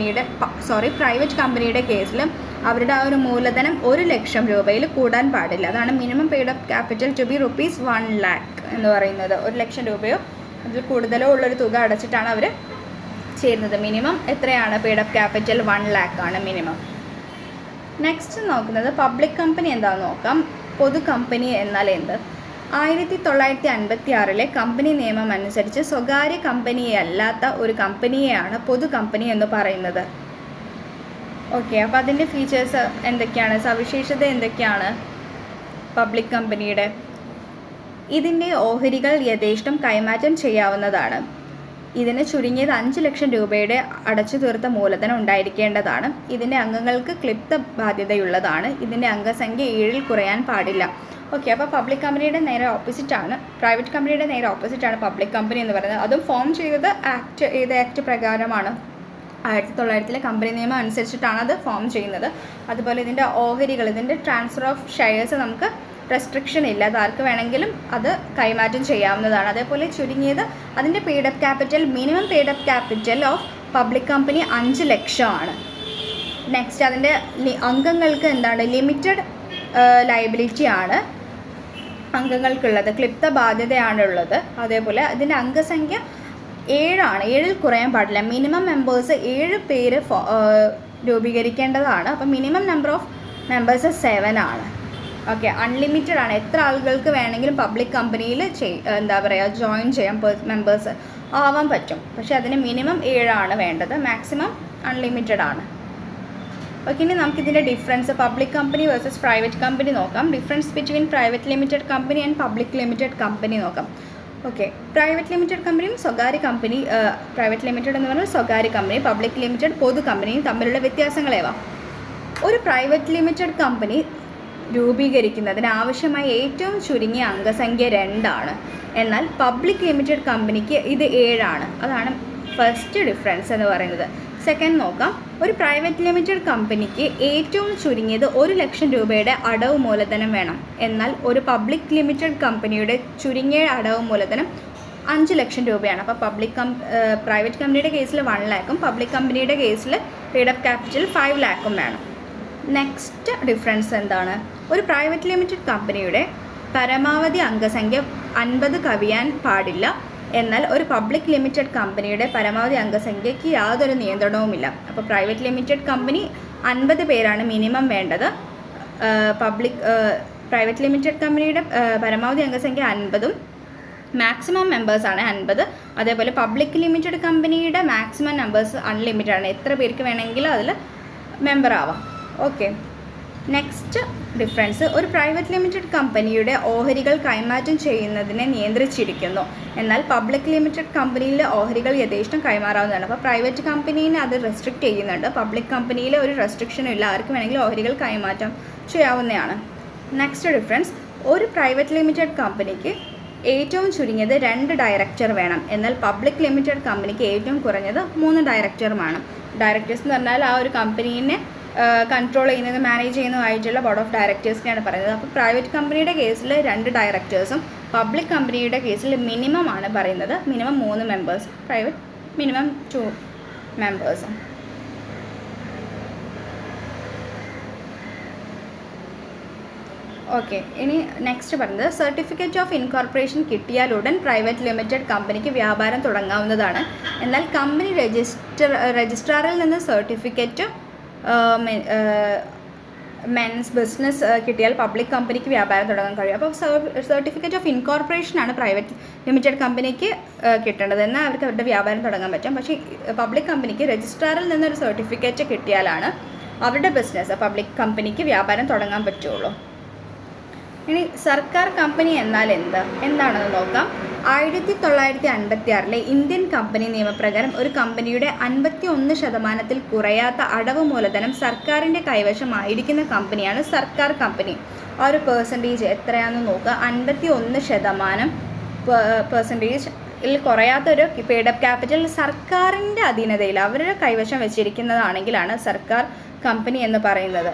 Speaker 1: പ്രൈവറ്റ് കമ്പനിയുടെ കേസിൽ അവരുടെ ആ ഒരു മൂലധനം 1 ലക്ഷം രൂപയിൽ കൂടാൻ പാടില്ല. അതാണ് minimum paid up capital to be ₹1 lakh എന്ന് പറയുന്നത്. 1 ലക്ഷം രൂപയോ അതിൽ കൂടുതലോ ഉള്ളൊരു തുക അടച്ചിട്ടാണ് അവർ ചേരുന്നത്. മിനിമം എത്രയാണ് പെയ്ഡ് അപ്പ് ക്യാപിറ്റൽ? 1 lakh ആണ് മിനിമം. നെക്സ്റ്റ് നോക്കുന്നത് പബ്ലിക് കമ്പനി എന്താണെന്ന് നോക്കാം. പൊതു കമ്പനി എന്നാൽ എന്ത്? 1956 കമ്പനി നിയമം അനുസരിച്ച് സ്വകാര്യ കമ്പനിയല്ലാത്ത ഒരു കമ്പനിയെയാണ് പൊതു കമ്പനി എന്ന് പറയുന്നത്. ഓക്കെ, അപ്പോൾ അതിൻ്റെ ഫീച്ചേഴ്സ് എന്തൊക്കെയാണ്, സവിശേഷത എന്തൊക്കെയാണ് പബ്ലിക് കമ്പനിയുടെ? ഇതിൻ്റെ ഓഹരികൾ യഥേഷ്ടം കൈമാറ്റം ചെയ്യാവുന്നതാണ്. ഇതിന് ചുരുങ്ങിയത് 5 ലക്ഷം രൂപയുടെ അടച്ചു തീർത്ത മൂലധനം ഉണ്ടായിരിക്കേണ്ടതാണ്. ഇതിൻ്റെ അംഗങ്ങൾക്ക് ക്ലിപ്ത ബാധ്യതയുള്ളതാണ്. ഇതിൻ്റെ അംഗസംഖ്യ 7-ൽ കുറയാൻ പാടില്ല. ഓക്കെ, അപ്പോൾ പബ്ലിക് കമ്പനിയുടെ നേരെ ഓപ്പോസിറ്റാണ്, പ്രൈവറ്റ് കമ്പനിയുടെ നേരെ ഓപ്പോസിറ്റാണ് പബ്ലിക് കമ്പനി എന്ന് പറയുന്നത്. അതും ഫോം ചെയ്തത് ആക്ട് പ്രകാരമാണ്. 1900 കമ്പനി നിയമം അനുസരിച്ചിട്ടാണ് അത് ഫോം ചെയ്യുന്നത്. അതുപോലെ ഇതിൻ്റെ ഓഹരികൾ, ഇതിൻ്റെ ട്രാൻസ്ഫർ ഓഫ് ഷെയർസ് നമുക്ക് റെസ്ട്രിക്ഷൻ ഇല്ല, അത് ആർക്ക് വേണമെങ്കിലും അത് കൈമാറ്റം ചെയ്യാവുന്നതാണ്. അതേപോലെ ചുരുങ്ങിയത് അതിൻ്റെ paid-up capital, minimum paid-up capital of public company 5 ലക്ഷമാണ്. നെക്സ്റ്റ് അതിൻ്റെ അംഗങ്ങൾക്ക് എന്താണ്, ലിമിറ്റഡ് ലയബിലിറ്റി ആണ് അംഗങ്ങൾക്കുള്ളത്, ക്ലിപ്ത ബാധ്യതയാണുള്ളത്. അതേപോലെ അതിൻ്റെ അംഗസംഖ്യ 7 7-ൽ കുറയാൻ പാടില്ല. മിനിമം മെമ്പേഴ്സ് 7 പേര് രൂപീകരിക്കേണ്ടതാണ്. അപ്പോൾ മിനിമം നമ്പർ ഓഫ് മെമ്പേഴ്സ് 7 ആണ്. ഓക്കെ, അൺലിമിറ്റഡ് ആണ്, എത്ര ആളുകൾക്ക് വേണമെങ്കിലും പബ്ലിക് കമ്പനിയിൽ ജോയിൻ ചെയ്യാൻ മെമ്പേഴ്സ് ആവാൻ പറ്റും. പക്ഷേ അതിന് മിനിമം 7 ആണ് വേണ്ടത്, മാക്സിമം അൺലിമിറ്റഡ് ആണ്. ഓക്കെ, ഇനി നമുക്കിതിൻ്റെ difference public company versus private company നോക്കാം. Difference between private limited company and public limited company നോക്കാം. ഓക്കെ, പ്രൈവറ്റ് ലിമിറ്റഡ് കമ്പനിയും സ്വകാര്യ കമ്പനി, പ്രൈവറ്റ് ലിമിറ്റഡ് എന്ന് പറഞ്ഞാൽ സ്വകാര്യ കമ്പനി, പബ്ലിക് ലിമിറ്റഡ് പൊതു കമ്പനിയും തമ്മിലുള്ള വ്യത്യാസങ്ങളേവാ. ഒരു പ്രൈവറ്റ് ലിമിറ്റഡ് കമ്പനി രൂപീകരിക്കുന്നതിന് ആവശ്യമായ ഏറ്റവും ചുരുങ്ങിയ അംഗസംഖ്യ 2 ആണ്. എന്നാൽ പബ്ലിക് ലിമിറ്റഡ് കമ്പനിക്ക് ഇത് 7 ആണ്. അതാണ് ഫസ്റ്റ് ഡിഫറൻസ് എന്ന് പറയുന്നത്. സെക്കൻഡ് നോക്കാം. ഒരു പ്രൈവറ്റ് ലിമിറ്റഡ് കമ്പനിക്ക് ഏറ്റവും ചുരുങ്ങിയത് 1 ലക്ഷം രൂപയുടെ അടവ് മൂലധനം വേണം. എന്നാൽ ഒരു പബ്ലിക് ലിമിറ്റഡ് കമ്പനിയുടെ ചുരുങ്ങിയ അടവ് മൂലധനം 5 ലക്ഷം രൂപയാണ്. അപ്പോൾ പ്രൈവറ്റ് കമ്പനിയുടെ കേസിൽ 1 ലാഖും പബ്ലിക് കമ്പനിയുടെ കേസിൽ പെയ്ഡപ്പ് ക്യാപിറ്റൽ 5 ലാഖും വേണം. നെക്സ്റ്റ് ഡിഫറൻസ് എന്താണ്? ഒരു പ്രൈവറ്റ് ലിമിറ്റഡ് കമ്പനിയുടെ പരമാവധി അംഗസംഖ്യ 50 കവിയാൻ പാടില്ല. എന്നാൽ ഒരു പബ്ലിക് ലിമിറ്റഡ് കമ്പനിയുടെ പരമാവധി അംഗസംഖ്യയ്ക്ക് യാതൊരു നിയന്ത്രണവുമില്ല. അപ്പോൾ പ്രൈവറ്റ് ലിമിറ്റഡ് കമ്പനി 50 പേരാണ് മിനിമം വേണ്ടത്. പ്രൈവറ്റ് ലിമിറ്റഡ് കമ്പനിയുടെ പരമാവധി അംഗസംഖ്യ 50ഉം മാക്സിമം മെമ്പേഴ്സാണ് 50. അതേപോലെ പബ്ലിക് ലിമിറ്റഡ് കമ്പനിയുടെ മാക്സിമം നമ്പേഴ്സ് അൺലിമിറ്റഡ് ആണ്, എത്ര പേർക്ക് വേണമെങ്കിലും അതിൽ മെമ്പർ ആവാം. Okay, next difference. ഒരു പ്രൈവറ്റ് ലിമിറ്റഡ് കമ്പനിയുടെ ഓഹരികൾ കൈമാറ്റം ചെയ്യുന്നതിനെ നിയന്ത്രിച്ചിരിക്കുന്നു. എന്നാൽ പബ്ലിക് ലിമിറ്റഡ് കമ്പനിയിൽ ഓഹരികൾ യഥേഷ്ടം കൈമാറാവുന്നതാണ്. അപ്പോൾ പ്രൈവറ്റ് കമ്പനീനെ അത് റെസ്ട്രിക്റ്റ് ചെയ്യുന്നുണ്ട്. പബ്ലിക് കമ്പനിയിൽ ഒരു റെസ്ട്രിക്ഷനും ഇല്ല, ആർക്ക് വേണമെങ്കിലും ഓഹരികൾ കൈമാറ്റം ചെയ്യാവുന്നതാണ്. Next difference. ഒരു പ്രൈവറ്റ് ലിമിറ്റഡ് കമ്പനിക്ക് ഏറ്റവും ചുരുങ്ങിയത് 2 ഡയറക്ടർ വേണം. എന്നാൽ പബ്ലിക് ലിമിറ്റഡ് കമ്പനിക്ക് ഏറ്റവും കുറഞ്ഞത് 3 ഡയറക്ടറുമാണ്. ഡയറക്ടേഴ്സ് എന്ന് പറഞ്ഞാൽ ആ ഒരു കമ്പനീനെ കൺട്രോൾ ചെയ്യുന്നത്, മാനേജ് ചെയ്യുന്നതുമായിട്ടുള്ള ബോർഡ് ഓഫ് ഡയറക്ടേഴ്സിനെയാണ് പറയുന്നത്. അപ്പോൾ പ്രൈവറ്റ് കമ്പനിയുടെ കേസിൽ 2 ഡയറക്ടേഴ്സും പബ്ലിക് കമ്പനിയുടെ കേസിൽ മിനിമം ആണ് പറയുന്നത്, മിനിമം 3 മെമ്പേഴ്സ്, പ്രൈവറ്റ് മിനിമം 2 മെമ്പേഴ്സും. ഓക്കെ, ഇനി നെക്സ്റ്റ് പറയുന്നത് സർട്ടിഫിക്കറ്റ് ഓഫ് ഇൻകോർപ്പറേഷൻ കിട്ടിയാലുടൻ പ്രൈവറ്റ് ലിമിറ്റഡ് കമ്പനിക്ക് വ്യാപാരം തുടങ്ങാവുന്നതാണ്. എന്നാൽ കമ്പനി രജിസ്ട്രാറിൽ നിന്ന് സർട്ടിഫിക്കറ്റ് മെൻസ് ബിസിനസ് കിട്ടിയാൽ പബ്ലിക് കമ്പനിക്ക് വ്യാപാരം തുടങ്ങാൻ കഴിയും. അപ്പോൾ സർട്ടിഫിക്കറ്റ് ഓഫ് ഇൻകോർപ്പറേഷനാണ് പ്രൈവറ്റ് ലിമിറ്റഡ് കമ്പനിക്ക് കിട്ടേണ്ടത്, എന്നാൽ അവർക്ക് അവരുടെ വ്യാപാരം തുടങ്ങാൻ പറ്റും. പക്ഷേ പബ്ലിക് കമ്പനിക്ക് രജിസ്ട്രാറിൽ നിന്നൊരു സർട്ടിഫിക്കറ്റ് കിട്ടിയാലാണ് അവരുടെ ബിസിനസ് പബ്ലിക് കമ്പനിക്ക് വ്യാപാരം തുടങ്ങാൻ പറ്റുള്ളൂ. ഇനി സർക്കാർ കമ്പനി എന്നാൽ എന്താണെന്ന് നോക്കാം. 1956 ഇന്ത്യൻ കമ്പനി നിയമപ്രകാരം ഒരു കമ്പനിയുടെ 51% കുറയാത്ത അടവ് മൂലധനം സർക്കാരിൻ്റെ കൈവശമായിരിക്കുന്ന കമ്പനിയാണ് സർക്കാർ കമ്പനി. ആ ഒരു പെർസെൻറ്റേജ് എത്രയാണെന്ന് നോക്കുക. 51% കുറയാത്തൊരു പെയ്ഡപ്പ് ക്യാപിറ്റൽ സർക്കാരിൻ്റെ അധീനതയിൽ അവരുടെ കൈവശം വെച്ചിരിക്കുന്നതാണെങ്കിലാണ് സർക്കാർ കമ്പനി എന്ന് പറയുന്നത്.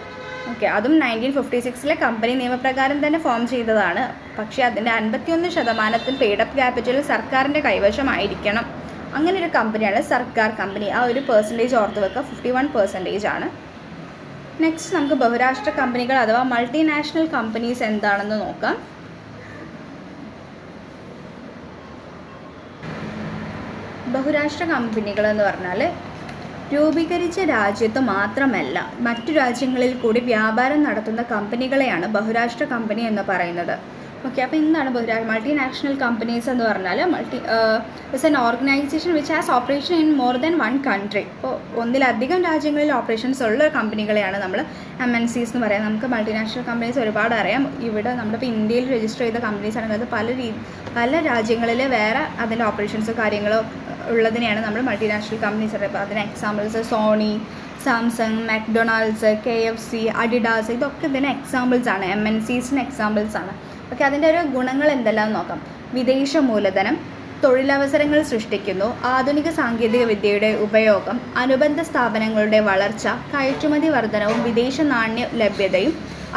Speaker 1: ഓക്കെ, അതും 1956 കമ്പനി നിയമപ്രകാരം തന്നെ ഫോം ചെയ്തതാണ്. പക്ഷേ അതിൻ്റെ 51% പെയ്ഡപ്പ് ക്യാപിറ്റൽ സർക്കാരിൻ്റെ കൈവശമായിരിക്കണം. അങ്ങനെ ഒരു കമ്പനിയാണ് സർക്കാർ കമ്പനി. ആ ഒരു പെർസെൻറ്റേജ് ഓർത്ത് വെക്കുക, 51% ആണ്. നെക്സ്റ്റ് നമുക്ക് ബഹുരാഷ്ട്ര കമ്പനികൾ അഥവാ മൾട്ടിനാഷണൽ കമ്പനീസ് എന്താണെന്ന് നോക്കാം. ബഹുരാഷ്ട്ര കമ്പനികൾ എന്ന് പറഞ്ഞാൽ രൂപീകരിച്ച രാജ്യത്ത് മാത്രമല്ല മറ്റു രാജ്യങ്ങളിൽ കൂടി വ്യാപാരം നടത്തുന്ന കമ്പനികളെയാണ് ബഹുരാഷ്ട്ര കമ്പനി എന്ന് പറയുന്നത്. ഓക്കെ, അപ്പോൾ എന്താണ് മൾട്ടിനാഷണൽ കമ്പനീസ് എന്ന് പറഞ്ഞാൽ it's an organisation which has operation in more than one country. ഇപ്പോൾ ഒന്നിലധികം രാജ്യങ്ങളിൽ ഓപ്പറേഷൻസ് ഉള്ള കമ്പനികളെയാണ് നമ്മൾ MNCs എന്ന് പറയാം. നമുക്ക് മൾട്ടിനാഷണൽ കമ്പനീസ് ഒരുപാട് അറിയാം. ഇവിടെ നമ്മളിപ്പോൾ ഇന്ത്യയിൽ രജിസ്റ്റർ ചെയ്ത കമ്പനീസ് ആണെങ്കിൽ അത് പല രാജ്യങ്ങളിൽ വേറെ അതിൻ്റെ ഓപ്പറേഷൻസോ കാര്യങ്ങളോ ഉള്ളതിനെയാണ് നമ്മൾ മൾട്ടിനാഷണൽ കമ്പനീസ് പറയുക. അപ്പോൾ അതിന് examples Sony, Samsung, McDonald's, KFC, Adidas, ഇതൊക്കെ ഇതിന് എക്സാമ്പിൾസാണ്, MNCസിന് എക്സാമ്പിൾസാണ്. ഓക്കെ, അതിൻ്റെ ഒരു ഗുണങ്ങൾ എന്തെല്ലാം നോക്കാം. വിദേശ മൂലധനം, തൊഴിലവസരങ്ങൾ സൃഷ്ടിക്കുന്നു, ആധുനിക സാങ്കേതിക വിദ്യയുടെ ഉപയോഗം, അനുബന്ധ സ്ഥാപനങ്ങളുടെ വളർച്ച, കയറ്റുമതി വർധനവും, വിദേശ നാണ്യ ലഭ്യതയും,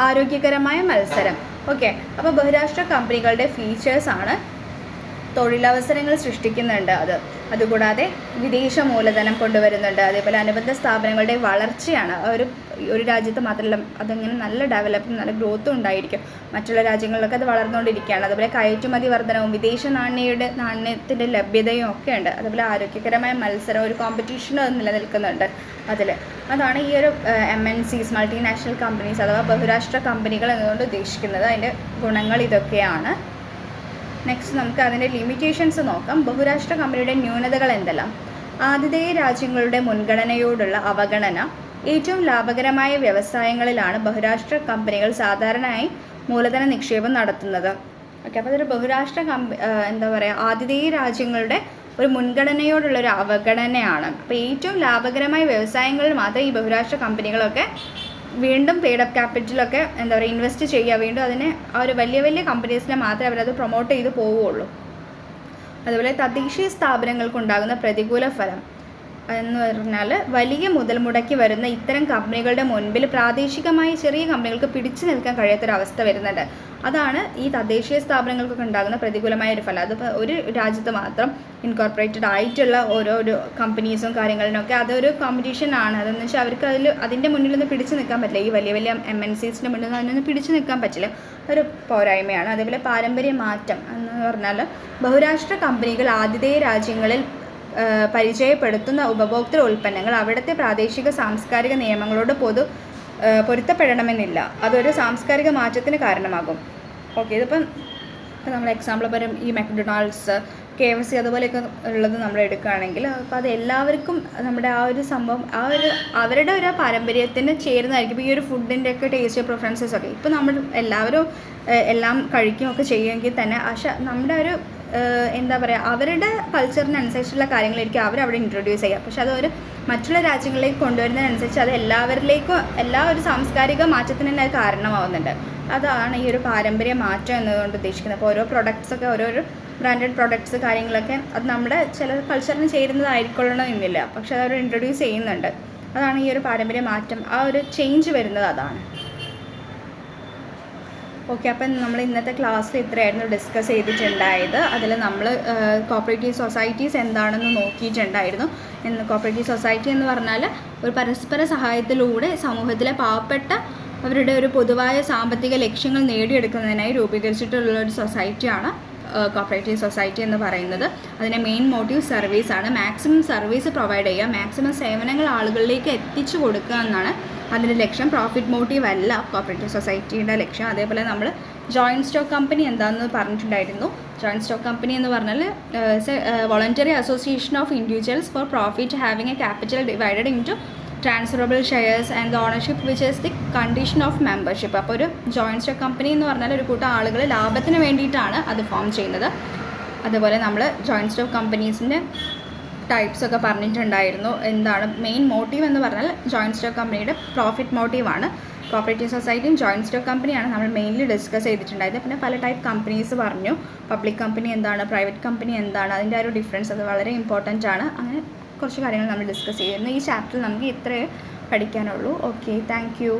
Speaker 1: ആരോഗ്യകരമായ മത്സരം. ഓക്കെ, അപ്പോൾ ബഹുരാഷ്ട്ര കമ്പനികളുടെ ഫീച്ചേഴ്സാണ് തൊഴിലവസരങ്ങൾ സൃഷ്ടിക്കുന്നുണ്ട്, അതുകൂടാതെ വിദേശ മൂലധനം കൊണ്ടുവരുന്നുണ്ട്, അതേപോലെ അനുബന്ധ സ്ഥാപനങ്ങളുടെ വളർച്ചയാണ്. ഒരു രാജ്യത്ത് മാത്രമല്ല, അതങ്ങനെ നല്ല ഡെവലപ്പിംഗ്, നല്ല ഗ്രോത്തും ഉണ്ടായിരിക്കും. മറ്റുള്ള രാജ്യങ്ങളിലൊക്കെ അത് വളർന്നുകൊണ്ടിരിക്കുകയാണ്. അതുപോലെ കയറ്റുമതി വർധനവും വിദേശ നാണ്യത്തിൻ്റെ ലഭ്യതയും ഒക്കെ ഉണ്ട്. അതുപോലെ ആരോഗ്യകരമായ മത്സരം, ഒരു കോമ്പറ്റീഷൻ നിലനിൽക്കുന്നുണ്ട് അതാണ് ഈ ഒരു MNCs, മൾട്ടിനാഷണൽ കമ്പനീസ് അഥവാ ബഹുരാഷ്ട്ര കമ്പനികൾ എന്നുകൊണ്ട് ഉദ്ദേശിക്കുന്നത്. അതിൻ്റെ ഗുണങ്ങൾ ഇതൊക്കെയാണ്. നെക്സ്റ്റ് നമുക്ക് അതിൻ്റെ ലിമിറ്റേഷൻസ് നോക്കാം. ബഹുരാഷ്ട്ര കമ്പനിയുടെ ന്യൂനതകൾ എന്തെല്ലാം? ആതിഥേയ രാജ്യങ്ങളുടെ മുൻഗണനയോടുള്ള അവഗണന. ഏറ്റവും ലാഭകരമായ വ്യവസായങ്ങളിലാണ് ബഹുരാഷ്ട്ര കമ്പനികൾ സാധാരണയായി മൂലധന നിക്ഷേപം നടത്തുന്നത്. ഓക്കെ, അപ്പോൾ അതൊരു ബഹുരാഷ്ട്ര ആതിഥേയ രാജ്യങ്ങളുടെ ഒരു മുൻഗണനയോടുള്ളൊരു അവഗണനയാണ്. അപ്പോൾ ഏറ്റവും ലാഭകരമായ വ്യവസായങ്ങളിൽ മാത്രമേ ഈ ബഹുരാഷ്ട്ര കമ്പനികളൊക്കെ വീണ്ടും പെയ്ഡപ്പ് ക്യാപിറ്റലൊക്കെ ഇൻവെസ്റ്റ് ചെയ്യുക, വീണ്ടും അതിനെ ആ ഒരു വലിയ കമ്പനീസിനെ മാത്രമേ അവരത് പ്രൊമോട്ട് ചെയ്ത് പോവുകയുള്ളൂ. അതുപോലെ തദ്ദേശീയ സ്ഥാപനങ്ങൾക്കുണ്ടാകുന്ന പ്രതികൂല ഫലം എന്ന് പറഞ്ഞാൽ വലിയ മുതൽ മുടക്കി വരുന്ന ഇത്തരം കമ്പനികളുടെ മുൻപിൽ പ്രാദേശികമായി ചെറിയ കമ്പനികൾക്ക് പിടിച്ചു നിൽക്കാൻ കഴിയാത്തൊരവസ്ഥ വരുന്നുണ്ട്. അതാണ് ഈ തദ്ദേശീയ സ്ഥാപനങ്ങൾക്കൊക്കെ ഉണ്ടാകുന്ന പ്രതികൂലമായ ഒരു ഫലം. അതിപ്പോൾ ഒരു രാജ്യത്ത് മാത്രം ഇൻകോർപ്പറേറ്റഡ് ആയിട്ടുള്ള ഓരോ കമ്പനീസും കാര്യങ്ങളിനൊക്കെ അതൊരു കോമ്പറ്റീഷനാണ്. അതെന്ന് വെച്ചാൽ അവർക്ക് അതിൻ്റെ മുന്നിലൊന്നും പിടിച്ചു നിൽക്കാൻ പറ്റില്ല. ഈ വലിയ MNCസിൻ്റെ മുന്നിൽ അതിനൊന്നും പിടിച്ചു നിൽക്കാൻ പറ്റില്ല, ഒരു പോരായ്മയാണ്. അതേപോലെ പാരമ്പര്യ മാറ്റം എന്ന് പറഞ്ഞാൽ ബഹുരാഷ്ട്ര കമ്പനികൾ ആതിഥേയ രാജ്യങ്ങളിൽ പരിചയപ്പെടുത്തുന്ന ഉപഭോക്തൃ ഉൽപ്പന്നങ്ങൾ അവിടുത്തെ പ്രാദേശിക സാംസ്കാരിക നിയമങ്ങളോട് പൊരുത്തപ്പെടണമെന്നില്ല. അതൊരു സാംസ്കാരിക മാറ്റത്തിന് കാരണമാകും. ഓക്കെ, ഇതിപ്പം നമ്മൾ എക്സാമ്പിൾ പറയും ഈ മക്ഡൊണാൾഡ്സ്, KFC അതുപോലെയൊക്കെ ഉള്ളത് നമ്മൾ എടുക്കുകയാണെങ്കിൽ അപ്പോൾ അത് എല്ലാവർക്കും നമ്മുടെ ആ ഒരു സംഭവം അവരുടെ ഒരു പാരമ്പര്യത്തിന് ചേരുന്നതായിരിക്കും. ഇപ്പോൾ ഈ ഒരു ഫുഡിൻ്റെ ഒക്കെ ടേസ്റ്റ് പ്രിഫറൻസസ് ഒക്കെ ഇപ്പോൾ നമ്മൾ എല്ലാവരും എല്ലാം കഴിക്കുകയൊക്കെ ചെയ്യുമെങ്കിൽ തന്നെ നമ്മുടെ ഒരു അവരുടെ കൾച്ചറിനനുസരിച്ചുള്ള കാര്യങ്ങളായിരിക്കും അവരവിടെ ഇൻട്രൊഡ്യൂസ് ചെയ്യുക. പക്ഷെ അതൊരു മറ്റുള്ള രാജ്യങ്ങളിലേക്ക് കൊണ്ടുവരുന്നതിനനുസരിച്ച് അത് എല്ലാ ഒരു സാംസ്കാരിക മാറ്റത്തിന് തന്നെ കാരണമാവുന്നുണ്ട്. അതാണ് ഈ ഒരു പാരമ്പര്യ മാറ്റം എന്നതുകൊണ്ട് ഉദ്ദേശിക്കുന്നത്. അപ്പോൾ ഓരോ പ്രൊഡക്ട്സൊക്കെ ഓരോരോ ബ്രാൻഡഡ് പ്രൊഡക്ട്സ് കാര്യങ്ങളൊക്കെ അത് നമ്മുടെ ചില കൾച്ചറിന് ചേരുന്നതായിരിക്കൊള്ളണമെന്നില്ല, പക്ഷെ അതവർ ഇൻട്രൊഡ്യൂസ് ചെയ്യുന്നുണ്ട്. അതാണ് ഈ ഒരു പാരമ്പര്യ മാറ്റം, ആ ഒരു ചേഞ്ച് വരുന്നത് അതാണ്. ഓക്കെ, അപ്പം നമ്മൾ ഇന്നത്തെ ക്ലാസ്സിൽ ഇത്രയായിരുന്നു ഡിസ്കസ് ചെയ്തിട്ടുണ്ടായത്. അതിൽ നമ്മൾ കോപ്പറേറ്റീവ് സൊസൈറ്റീസ് എന്താണെന്ന് നോക്കിയിട്ടുണ്ടായിരുന്നു. കോപ്പറേറ്റീവ് സൊസൈറ്റി എന്ന് പറഞ്ഞാൽ ഒരു പരസ്പര സഹായത്തിലൂടെ സമൂഹത്തിലെ പാവപ്പെട്ട അവരുടെ ഒരു പൊതുവായ സാമ്പത്തിക ലക്ഷ്യങ്ങൾ നേടിയെടുക്കുന്നതിനായി രൂപീകരിച്ചിട്ടുള്ളൊരു സൊസൈറ്റിയാണ് കോപ്പറേറ്റീവ് സൊസൈറ്റി എന്ന് പറയുന്നത്. അതിൻ്റെ മെയിൻ മോട്ടീവ് സർവീസാണ്. മാക്സിമം സർവീസ് പ്രൊവൈഡ് ചെയ്യുക, മാക്സിമം സേവനങ്ങൾ ആളുകളിലേക്ക് എത്തിച്ചു കൊടുക്കുക എന്നാണ് അതിൻ്റെ ലക്ഷ്യം. പ്രോഫിറ്റ് മോട്ടീവ് അല്ല കോപ്പറേറ്റീവ് സൊസൈറ്റിയുടെ ലക്ഷ്യം. അതേപോലെ നമ്മൾ ജോയിൻറ്റ് സ്റ്റോക്ക് കമ്പനി എന്താണെന്ന് പറഞ്ഞിട്ടുണ്ടായിരുന്നു. ജോയിൻറ്റ് സ്റ്റോക്ക് കമ്പനി എന്ന് പറഞ്ഞാൽ voluntary association of individuals for profit having a capital divided into transferable shares and the ownership which is the condition of membership. അപ്പോൾ ഒരു ജോയിൻറ്റ് സ്റ്റോക്ക് കമ്പനി എന്ന് പറഞ്ഞാൽ ഒരു കൂട്ടം ആളുകൾ ലാഭത്തിന് വേണ്ടിയിട്ടാണ് അത് ഫോം ചെയ്യുന്നത്. അതുപോലെ നമ്മൾ ജോയിൻറ്റ് സ്റ്റോക്ക് കമ്പനീസിൻ്റെ ടൈപ്സ് ഒക്കെ പറഞ്ഞിട്ടുണ്ടായിരുന്നു. എന്താണ് മെയിൻ മോട്ടീവ് എന്ന് പറഞ്ഞാൽ ജോയിൻറ്റ് സ്റ്റോക്ക് കമ്പനിയുടെ പ്രോഫിറ്റ് മോട്ടീവാണ്. കോപ്പറേറ്റീവ് സൊസൈറ്റിയും ജോയിൻറ്റ് സ്റ്റോക്ക് കമ്പനിയാണ് നമ്മൾ മെയിൻലി ഡിസ്കസ് ചെയ്തിട്ടുണ്ടായത്. പിന്നെ പല ടൈപ്പ് കമ്പനീസ് പറഞ്ഞു. പബ്ലിക് കമ്പനി എന്താണ്, പ്രൈവറ്റ് കമ്പനി എന്താണ്, അതിൻ്റെ ഒരു ഡിഫറൻസ് അത് വളരെ ഇമ്പോർട്ടൻ്റ് ആണ്. അങ്ങനെ കുറച്ച് കാര്യങ്ങൾ നമ്മൾ ഡിസ്കസ് ചെയ്യുന്നു. ഈ ചാപ്റ്ററിൽ നമുക്ക് ഇത്രയേ പഠിക്കാനുള്ളൂ. Okay, thank you.